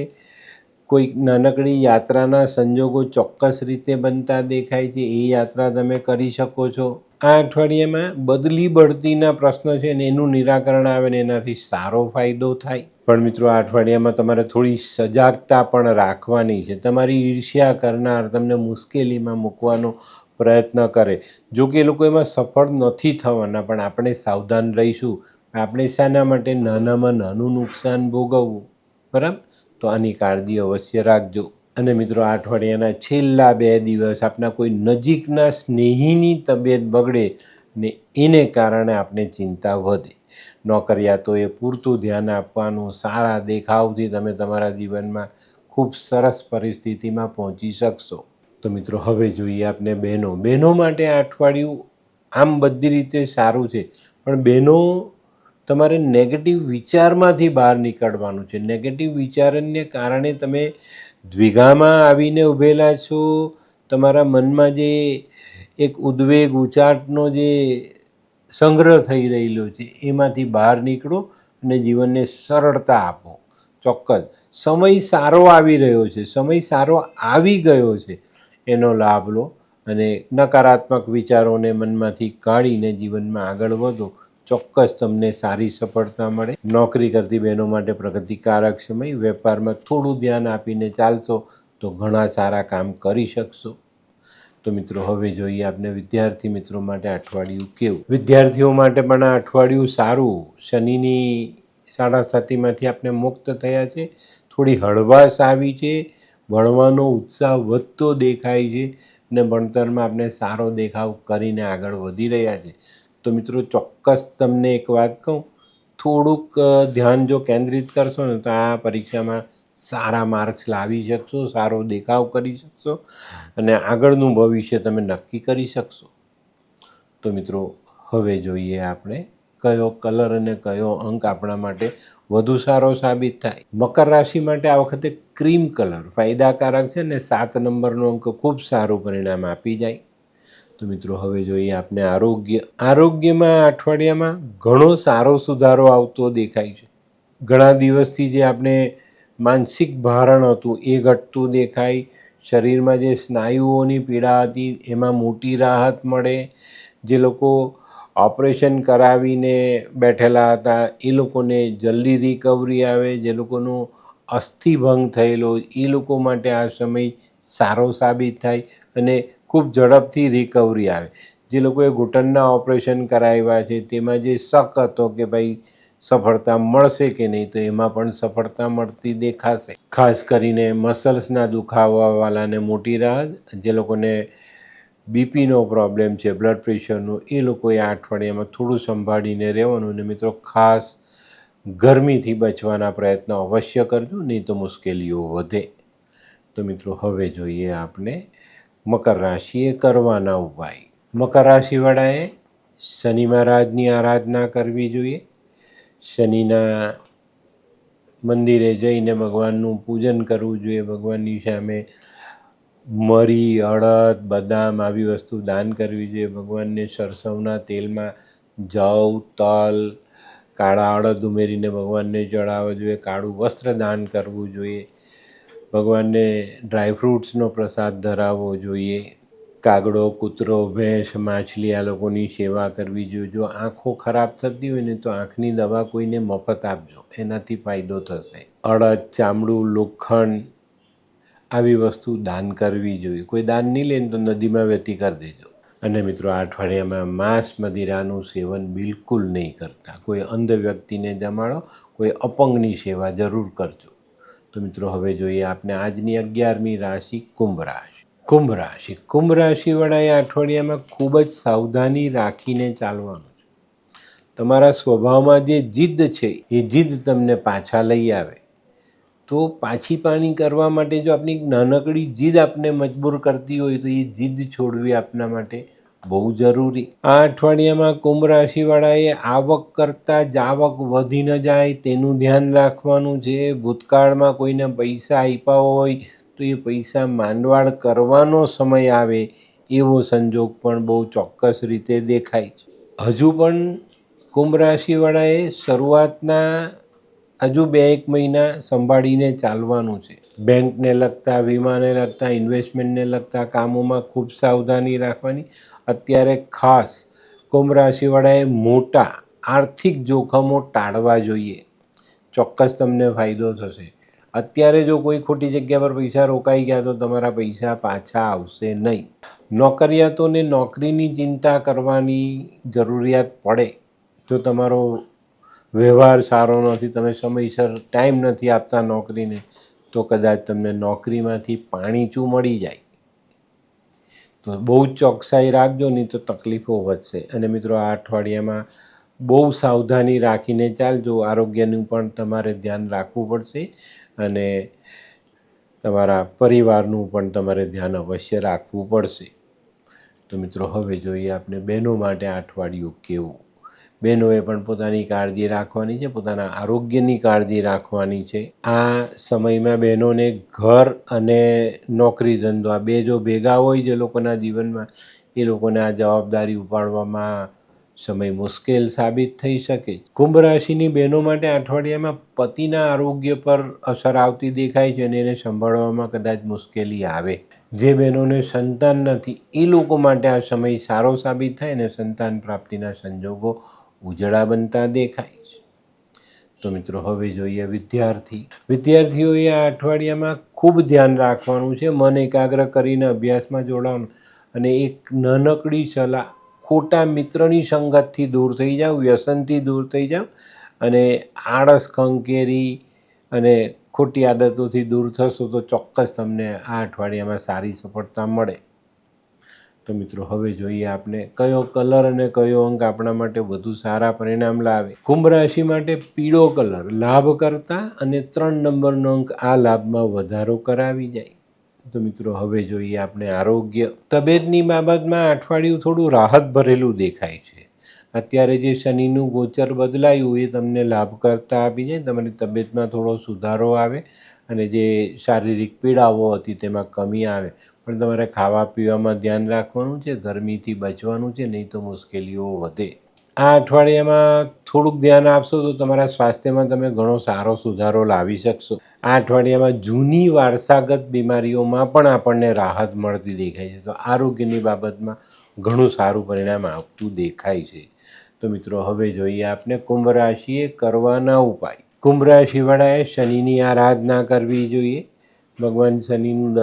કોઈક નાનકડી યાત્રાના સંજોગો ચોક્કસ રીતે બનતા દેખાય છે, એ યાત્રા તમે કરી શકો છો. આ અઠવાડિયામાં બદલી બઢતીના પ્રશ્ન છે ને એનું નિરાકરણ આવે ને એનાથી સારો ફાયદો થાય. પણ મિત્રો આ અઠવાડિયામાં તમારે થોડી સજાગતા પણ રાખવાની છે. તમારી ઈર્ષ્યા કરનાર તમને મુશ્કેલીમાં મૂકવાનો પ્રયત્ન કરે. જો કે એ લોકો એમાં સફળ નથી થવાના, પણ આપણે સાવધાન રહીશું. આપણે શાના માટે નાનામાં નાનું નુકસાન ભોગવવું. બરાબર. તો આની કાળજી અવશ્ય રાખજો. અને મિત્રો આ અઠવાડિયાના છેલ્લા 2 દિવસ આપણા કોઈ નજીકના સ્નેહીની તબિયત બગડે ને એને કારણે આપણે ચિંતા વધે. નોકરિયાતોએ પૂરતું ધ્યાન આપવાનું. સારા દેખાવથી તમે તમારા જીવનમાં ખૂબ સરસ પરિસ્થિતિમાં પહોંચી શકશો. તો મિત્રો હવે જોઈએ આપણે બહેનો માટે આ અઠવાડિયું આમ બધી રીતે સારું છે, પણ બહેનો તમારે નેગેટિવ વિચારમાંથી બહાર નીકળવાનું છે. નેગેટિવ વિચારને કારણે તમે દ્વિધામાં આવીને ઊભેલા છો. તમારા મનમાં જે એક ઉદ્વેગ, ઉચાટનો જે સંગ્રહ થઈ રહેલો છે એમાંથી બહાર નીકળો અને જીવનને સરળતા આપો. ચોક્કસ સમય સારો આવી રહ્યો છે, સમય સારો આવી ગયો છે, એનો લાભ લો અને નકારાત્મક વિચારોને મનમાંથી કાઢીને જીવનમાં આગળ વધો. ચોક્કસ તમને સારી સફળતા મળે. નોકરી કરતી બહેનો માટે પ્રગતિકારક સમય. વેપારમાં થોડું ધ્યાન આપીને ચાલશો તો ઘણા સારા કામ કરી શકશો. તો મિત્રો હવે જોઈએ આપણે વિદ્યાર્થી મિત્રો માટે અઠવાડિયું કેવું. વિદ્યાર્થીઓ માટે પણ આ અઠવાડિયું સારું. શનિની સાડાસાતીમાંથી આપણે મુક્ત થયા છે. થોડી હળવાશ આવી છે. ભણવાનો ઉત્સાહ વધતો દેખાય છે અને ભણતરમાં આપણે સારો દેખાવ કરીને આગળ વધી રહ્યા છે. તો મિત્રો ચોક્કસ તમને એક વાત કહું, થોડુંક ધ્યાન જો કેન્દ્રિત કરશો ને તો આ પરીક્ષામાં સારા માર્ક્સ લાવી શકશો, સારો દેખાવ કરી શકશો અને આગળનું ભવિષ્ય તમે નક્કી કરી શકશો. તો મિત્રો હવે જોઈએ આપણે કયો કલર અને કયો અંક આપણા માટે વધુ સારો સાબિત થાય. મકર રાશિ માટે આ વખતે ક્રીમ કલર ફાયદાકારક છે ને 7 નંબરનો અંક ખૂબ સારું પરિણામ આપી જાય. તો મિત્રો હવે જોઈએ આપણે આરોગ્યમાં અઠવાડિયામાં ઘણો સારો સુધારો આવતો દેખાય છે. ઘણા દિવસથી જે આપણે માનસિક ભારણ હતું એ ઘટતું દેખાય. શરીરમાં જે સ્નાયુઓની પીડા હતી એમાં મોટી રાહત મળે. જે લોકો ઓપરેશન કરાવીને બેઠેલા હતા એ લોકોને જલ્દી રિકવરી આવે, જે લોકોનું અસ્થિભંગ થયેલો એ લોકો માટે આ સમય સારો સાબિત થાય અને ખૂબ ઝડપથી રિકવરી આવે. જે લોકોએ ઘૂંટણના ઓપરેશન કરાવ્યા છે તેમાં જે શક હતો કે ભાઈ સફળતા મળશે કે નહીં, તો એમાં પણ સફળતા મળતી દેખાશે. ખાસ કરીને મસલ્સના દુખાવાવાળાને મોટી રાહત. જે લોકોને બીપીનો પ્રોબ્લેમ છે, બ્લડ પ્રેશરનો, એ લોકોએ આ અઠવાડિયામાં થોડું સંભાળીને રહેવાનું. અને મિત્રો ખાસ ગરમીથી બચવાના પ્રયત્નો અવશ્ય કરજો, નહીં તો મુશ્કેલીઓ વધે. તો મિત્રો હવે જોઈએ આપણે મકર રાશિએ કરવાના ઉપાય. મકર રાશિવાળાએ શનિ મહારાજની આરાધના કરવી જોઈએ. શનિના મંદિરે જઈને ભગવાનનું પૂજન કરવું જોઈએ. ભગવાનની સામે મરી, અડદ, બદામ આવી વસ્તુ દાન કરવી જોઈએ. ભગવાનને સરસવના તેલમાં જવ, તલ, કાળા અડદ ઉમેરીને ભગવાનને ચડાવવા જોઈએ. કાળું વસ્ત્ર દાન કરવું જોઈએ. ભગવાનને ડ્રાયફ્રૂટ્સનો પ્રસાદ ધરાવવો જોઈએ. કાગડો, કૂતરો, ભેંસ, માછલી આ લોકોની સેવા કરવી જોઈએ. જો આંખો ખરાબ થતી હોય ને તો આંખની દવા કોઈને મફત આપજો, એનાથી ફાયદો થશે. અડદ, ચામડું, લોખંડ આવી વસ્તુ દાન કરવી જોઈએ. કોઈ દાન નહીં લે તો નદીમાં વહેતી કરી દેજો. અને મિત્રો આ અઠવાડિયામાં માંસ મદિરાનું સેવન બિલકુલ નહીં કરતા. કોઈ અંધ વ્યક્તિને જમાડો, કોઈ અપંગની સેવા જરૂર કરજો. તો મિત્રો હવે જોઈએ આપણે આજની 11મી રાશિ કુંભ રાશિ. કુંભ રાશિવાળાએ આ અઠવાડિયામાં ખૂબ જ સાવધાની રાખીને ચાલવાનું છે. તમારા સ્વભાવમાં જે જિદ્દ છે એ જિદ્દ તમને પાછા લઈ આવે. તો પાછી પાણી કરવા માટે જો આપણી નાનકડી જીદ આપને મજબૂર કરતી હોય તો એ જીદ છોડવી આપના માટે બહુ જરૂરી. આ અઠવાડિયામાં કુંભ રાશિવાળાએ આવક કરતાં જાવક વધી ન જાય તેનું ધ્યાન રાખવાનું છે. ભૂતકાળમાં કોઈને પૈસા આપ્યા હોય તો એ પૈસા માંડવાળ કરવાનો સમય આવે એવો સંજોગ પણ બહુ ચોક્કસ રીતે દેખાય છે. હજુ પણ કુંભ રાશિવાળાએ શરૂઆતના હજુ 2-1 મહિના સંભાળીને ચાલવાનું છે. બેંકને લગતા, વીમાને લગતા, ઇન્વેસ્ટમેન્ટને લગતા કામોમાં ખૂબ સાવધાની રાખવાની. અત્યારે ખાસ કુંભ રાશિવાળાએ મોટા આર્થિક જોખમો ટાળવા જોઈએ. ચોક્કસ તમને ફાયદો થશે. અત્યારે જો કોઈ ખોટી જગ્યા પર પૈસા રોકાઈ ગયા તો તમારા પૈસા પાછા આવશે નહીં. નોકરિયાતોને નોકરીની ચિંતા કરવાની જરૂરિયાત પડે. જો તમારો વ્યવહાર સારો નથી, તમે સમયસર ટાઈમ નથી આપતા નોકરીને, તો કદાચ તમને નોકરીમાંથી પાણીચું મળી જાય. તો બહુ જ ચોકસાઈ રાખજો, નહીં તો તકલીફો વધશે. અને મિત્રો આ અઠવાડિયામાં બહુ સાવધાની રાખીને ચાલજો. આરોગ્યનું પણ તમારે ધ્યાન રાખવું પડશે અને તમારા પરિવારનું પણ તમારે ધ્યાન અવશ્ય રાખવું પડશે. તો મિત્રો હવે જોઈએ આપણે બહેનો માટે આ અઠવાડિયું કેવું. બહેનોએ પણ પોતાની કાળજી રાખવાની છે, પોતાના આરોગ્યની કાળજી રાખવાની છે. આ સમયમાં બહેનોને ઘર અને નોકરી ધંધો આ બે જો ભેગા હોય જે લોકોના જીવનમાં, એ લોકોને આ જવાબદારી ઉપાડવામાં સમય મુશ્કેલ સાબિત થઈ શકે. કુંભ રાશિની બહેનો માટે અઠવાડિયામાં પતિના આરોગ્ય પર અસર આવતી દેખાય છે અને એને સંભાળવામાં કદાચ મુશ્કેલી આવે. જે બહેનોને સંતાન નથી એ લોકો માટે આ સમય સારો સાબિત થાય અને સંતાન પ્રાપ્તિના સંજોગો ઉજળા બનતા દેખાય છે. તો મિત્રો હવે જોઈએ વિદ્યાર્થીઓએ આ અઠવાડિયામાં ખૂબ ધ્યાન રાખવાનું છે. મન એકાગ્ર કરીને અભ્યાસમાં જોડાવાનું. અને એક નાનકડી સલાહ, ખોટા મિત્રની સંગતથી દૂર થઈ જાઓ, વ્યસનથી દૂર થઈ જાઓ અને આળસ, ખંખેરી અને ખોટી આદતોથી દૂર થશો તો ચોક્કસ તમને આ અઠવાડિયામાં સારી સફળતા મળે. તો મિત્રો હવે જોઈએ આપણે કયો કલર અને કયો અંક આપણા માટે વધુ સારા પરિણામ લાવે. કુંભ રાશિ માટે પીળો કલર લાભ કરતા અને 3 નંબરનો અંક આ લાભમાં વધારો કરાવી જાય. તો મિત્રો હવે જોઈએ આપણે આરોગ્ય. તબિયતની બાબતમાં અઠવાડિયું થોડું રાહત ભરેલું દેખાય છે. અત્યારે જે શનિનું ગોચર બદલાયું એ તમને લાભ કરતા આપી જાય. તમારી તબિયતમાં થોડો સુધારો આવે અને જે શારીરિક પીડાઓ હતી તેમાં કમી આવે. પણ તમારે ખાવા પીવામાં ધ્યાન રાખવાનું છે, ગરમીથી બચવાનું છે, નહીં તો મુશ્કેલીઓ વધે. આ અઠવાડિયામાં થોડુંક ધ્યાન આપશો તો તમારા સ્વાસ્થ્યમાં તમે ઘણો સારો સુધારો લાવી શકશો. આ અઠવાડિયામાં જૂની વારસાગત બીમારીઓમાં પણ આપણને રાહત મળતી દેખાય છે. તો આરોગ્યની બાબતમાં ઘણું સારું પરિણામ આવતું દેખાય છે. તો મિત્રો હવે જોઈએ આપણે કુંભ રાશિએ કરવાના ઉપાય. કુંભ રાશિવાળાએ શનિની આરાધના કરવી જોઈએ, ભગવાન શનિનું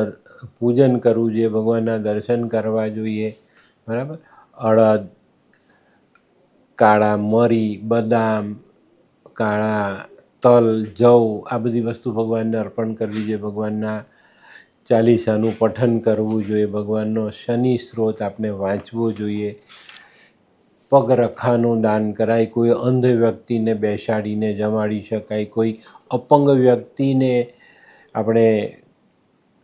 પૂજન કરવું જોઈએ, ભગવાનના દર્શન કરવા જોઈએ, બરાબર. અડદ, કાળા મરી, બદામ, કાળા તલ, જવ આ બધી વસ્તુ ભગવાનને અર્પણ કરવી જોઈએ, ભગવાનના ચાલીસાનું પઠન કરવું જોઈએ, ભગવાનનો શનિ સ્ત્રોત આપણે વાંચવો જોઈએ, પગરખાનું દાન કરાય, કોઈ અંધ વ્યક્તિને બેસાડીને જમાડી શકાય, કોઈ અપંગ વ્યક્તિને આપણે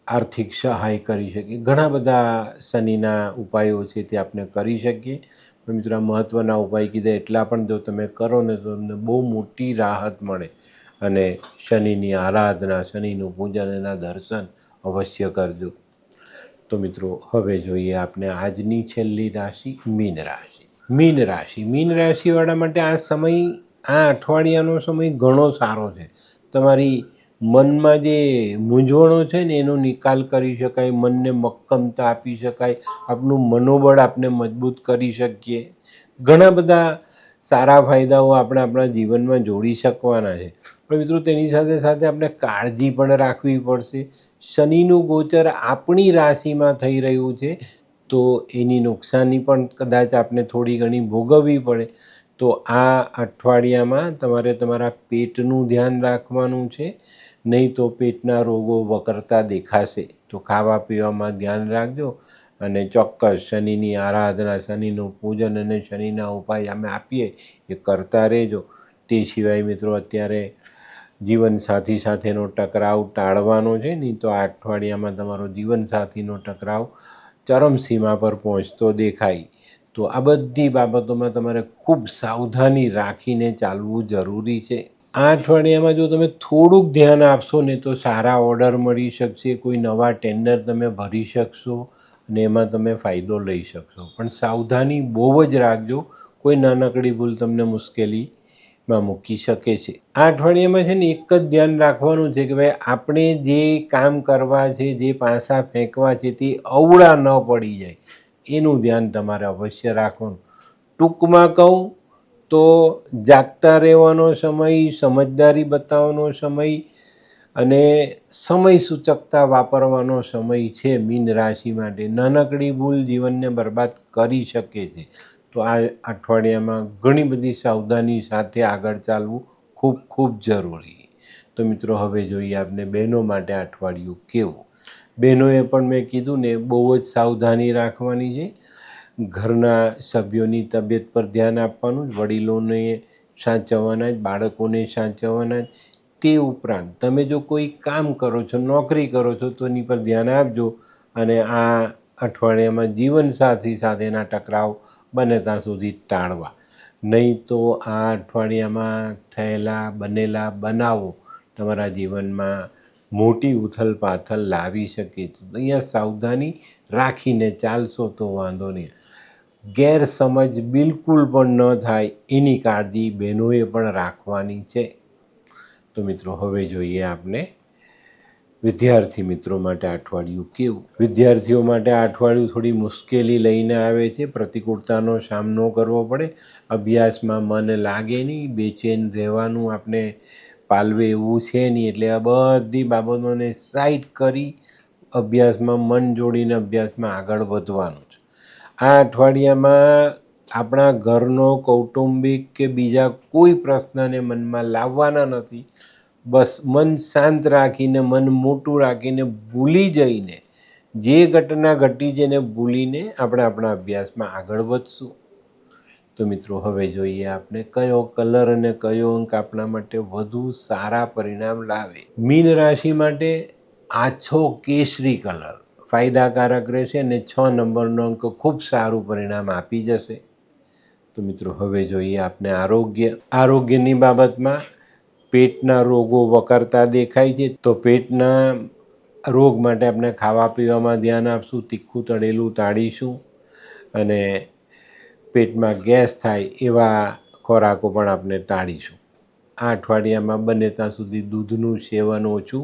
આર્થિક સહાય કરી શકીએ. ઘણા બધા શનિના ઉપાયો છે તે આપણે કરી શકીએ. પણ મિત્રો મહત્ત્વના ઉપાય કીધા એટલા પણ જો તમે કરો ને તો તમને બહુ મોટી રાહત મળે. અને શનિની આરાધના, શનિનું પૂજન, એના દર્શન અવશ્ય કરજો. તો મિત્રો હવે જોઈએ આપણે આજની છેલ્લી રાશિ મીન રાશિ. મીન રાશિવાળા માટે આ અઠવાડિયાનો સમય ઘણો સારો છે. તમારી મનમાં જે મૂંઝવણો છે ને એનો નિકાલ કરી શકાય, મનને મક્કમતા આપી શકાય, આપનું મનોબળ આપણે મજબૂત કરી શકીએ. ઘણા બધા સારા ફાયદાઓ આપણે આપણા જીવનમાં જોડી શકવાના છે. પણ મિત્રો તેની સાથે સાથે આપણે કાળજી પણ રાખવી પડશે. શનિનું ગોચર આપણી રાશિમાં થઈ રહ્યું છે તો એની નુકસાની પણ કદાચ આપણે થોડી ઘણી ભોગવવી પડે. તો આ અઠવાડિયામાં તમારે તમારા પેટનું ધ્યાન રાખવાનું છે, નહીં તો પેટના રોગો વકરતા દેખાશે. તો ખાવા પીવામાં ધ્યાન રાખજો અને ચોક્કસ શનિની આરાધના, શનિનું પૂજન અને શનિના ઉપાય અમે આપીએ એ કરતા રહેજો. તે સિવાય મિત્રો અત્યારે જીવનસાથી સાથેનો ટકરાવ ટાળવાનો છે, નહીં તો આ અઠવાડિયામાં તમારો જીવનસાથીનો ટકરાવ ચરમસીમા પર પહોંચતો દેખાય. તો આ બધી બાબતોમાં તમારે ખૂબ સાવધાની રાખીને ચાલવું જરૂરી છે. આ અઠવાડિયામાં જો તમે થોડુંક ધ્યાન આપશો ને તો સારા ઓર્ડર મળી શકશે, કોઈ નવા ટેન્ડર તમે ભરી શકશો અને એમાં તમે ફાયદો લઈ શકશો. પણ સાવધાની બહુ જ રાખજો, કોઈ નાનકડી ભૂલ તમને મુશ્કેલીમાં મૂકી શકે છે. આ અઠવાડિયામાં છે ને એક જ ધ્યાન રાખવાનું છે કે ભાઈ આપણે જે કામ કરવા છે, જે પાસા ફેંકવા છે તે અવળા ન પડી જાય, એનું ધ્યાન તમારે અવશ્ય રાખવાનું. ટૂંકમાં કહું તો જાગતા રહેવાનો સમય, સમજદારી બતાવવાનો સમય અને સમય સૂચકતા વાપરવાનો સમય છે મીન રાશિ માટે. નાનકડી ભૂલ જીવનને બરબાદ કરી શકે છે. તો આ અઠવાડિયામાં ઘણી બધી સાવધાની સાથે આગળ ચાલવું ખૂબ ખૂબ જરૂરી. તો મિત્રો હવે જોઈએ આપણે બહેનો માટે અઠવાડિયું કેવું. બહેનોએ પણ મેં કીધું ને બહુ જ સાવધાની રાખવાની છે. ઘરના સભ્યોની તબિયત પર ધ્યાન આપવાનું, વડીલોને સાચવવાના જ, બાળકોને સાચવવાના જ. તે ઉપરાંત તમે જો કોઈ કામ કરો છો, નોકરી કરો છો તો એની પર ધ્યાન આપજો. અને આ અઠવાડિયામાં જીવનસાથી સાથેના ટકરાવ બને ત્યાં સુધી ટાળવા, નહીં તો આ અઠવાડિયામાં બનેલા બનાવો તમારા જીવનમાં મોટી ઉથલપાથલ લાવી શકે. તો અહીંયા સાવધાની રાખીને ચાલશો તો વાંધો નહીં. ગેરસમજ બિલકુલ પણ ન થાય એની કાળજી બહેનોએ પણ રાખવાની છે. તો મિત્રો હવે જોઈએ આપણે વિદ્યાર્થી મિત્રો માટે અઠવાડિયું કેવું. વિદ્યાર્થીઓ માટે આ અઠવાડિયું થોડી મુશ્કેલી લઈને આવે છે, પ્રતિકૂળતાનો સામનો કરવો પડે. અભ્યાસમાં મન લાગે નહીં, બેચેન રહેવાનું આપણે પાલવે એવું છે નહીં. એટલે આ બધી બાબતોને સાઈડ કરી અભ્યાસમાં મન જોડીને અભ્યાસમાં આગળ વધવાનું છે. આ અઠવાડિયામાં આપણા ઘરનો કૌટુંબિક કે બીજા કોઈ પ્રશ્નને મનમાં લાવવાના નથી. બસ મન શાંત રાખીને, મન મોટું રાખીને, ભૂલી જઈને, જે ઘટના ઘટી છે એને ભૂલીને આપણે આપણા અભ્યાસમાં આગળ વધશું. તો મિત્રો હવે જોઈએ આપણે કયો કલર અને કયો અંક આપણા માટે વધુ સારા પરિણામ લાવે. મીન રાશિ માટે આછો કેસરી કલર ફાયદાકારક રહેશે અને 6 નંબરનો અંક ખૂબ સારું પરિણામ આપી જશે. તો મિત્રો હવે જોઈએ આપણે આરોગ્યની બાબતમાં પેટના રોગો વકરતા દેખાય છે. તો પેટના રોગ માટે આપણે ખાવા પીવામાં ધ્યાન આપશું, તીખું તળેલું ટાળીશું અને પેટમાં ગેસ થાય એવા ખોરાકો પણ આપણે ટાળીશું. આ અઠવાડિયામાં બને ત્યાં સુધી દૂધનું સેવન ઓછું.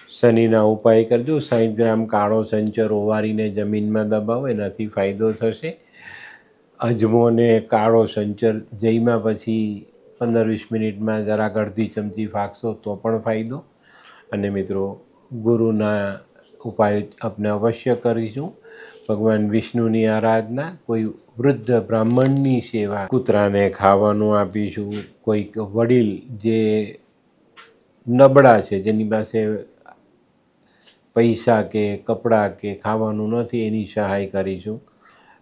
શનિના ઉપાય કરજો. 60 ગ્રામ કાળો સંચર ઓવારીને જમીનમાં દબાવો, એનાથી ફાયદો થશે. અજમો ને કાળો સંચર જઈમાં પછી 15-20 મિનિટમાં જરાક અડધી ચમચી ફાંકશો તો પણ ફાયદો. અને મિત્રો ગુરુના ઉપાય આપણે અવશ્ય કરીશું. ભગવાન વિષ્ણુની આરાધના, કોઈ વૃદ્ધ બ્રાહ્મણની સેવા, કૂતરાને ખાવાનું આપીશું, કોઈક વડીલ જે નબળા છે, જેની પાસે પૈસા કે કપડાં કે ખાવાનું નથી, એની સહાય કરીશું.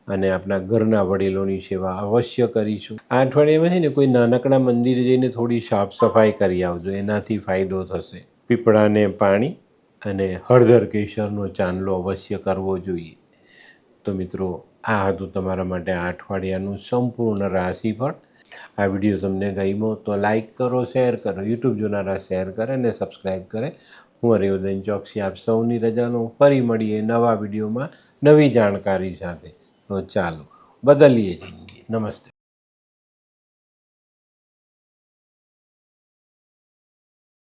અને આપણા ઘરના વડીલોની સેવા અવશ્ય કરીશું. આ અઠવાડિયામાં છે ને કોઈ નાનકડા મંદિરે જઈને થોડી સાફ સફાઈ કરી આવજો, એનાથી ફાયદો થશે. પીપળાને પાણી અને હળદર કેસરનો ચાંદલો અવશ્ય કરવો જોઈએ. તો મિત્રો, આ હતું તમારા માટે આ અઠવાડિયાનું સંપૂર્ણ રાશિફળ. આ વિડીયો તમને ગમ્યો તો લાઈક કરો, શેર કરો, યુટ્યુબ જોનારા શેર કરે અને સબસ્ક્રાઈબ કરે. હું હરિવર્ધન ચોકસી આપ સૌની રજા લઉં. ફરી મળીએ નવા વિડીયોમાં નવી જાણકારી સાથે. તો ચાલો બદલીએ જિંદગી. નમસ્તે.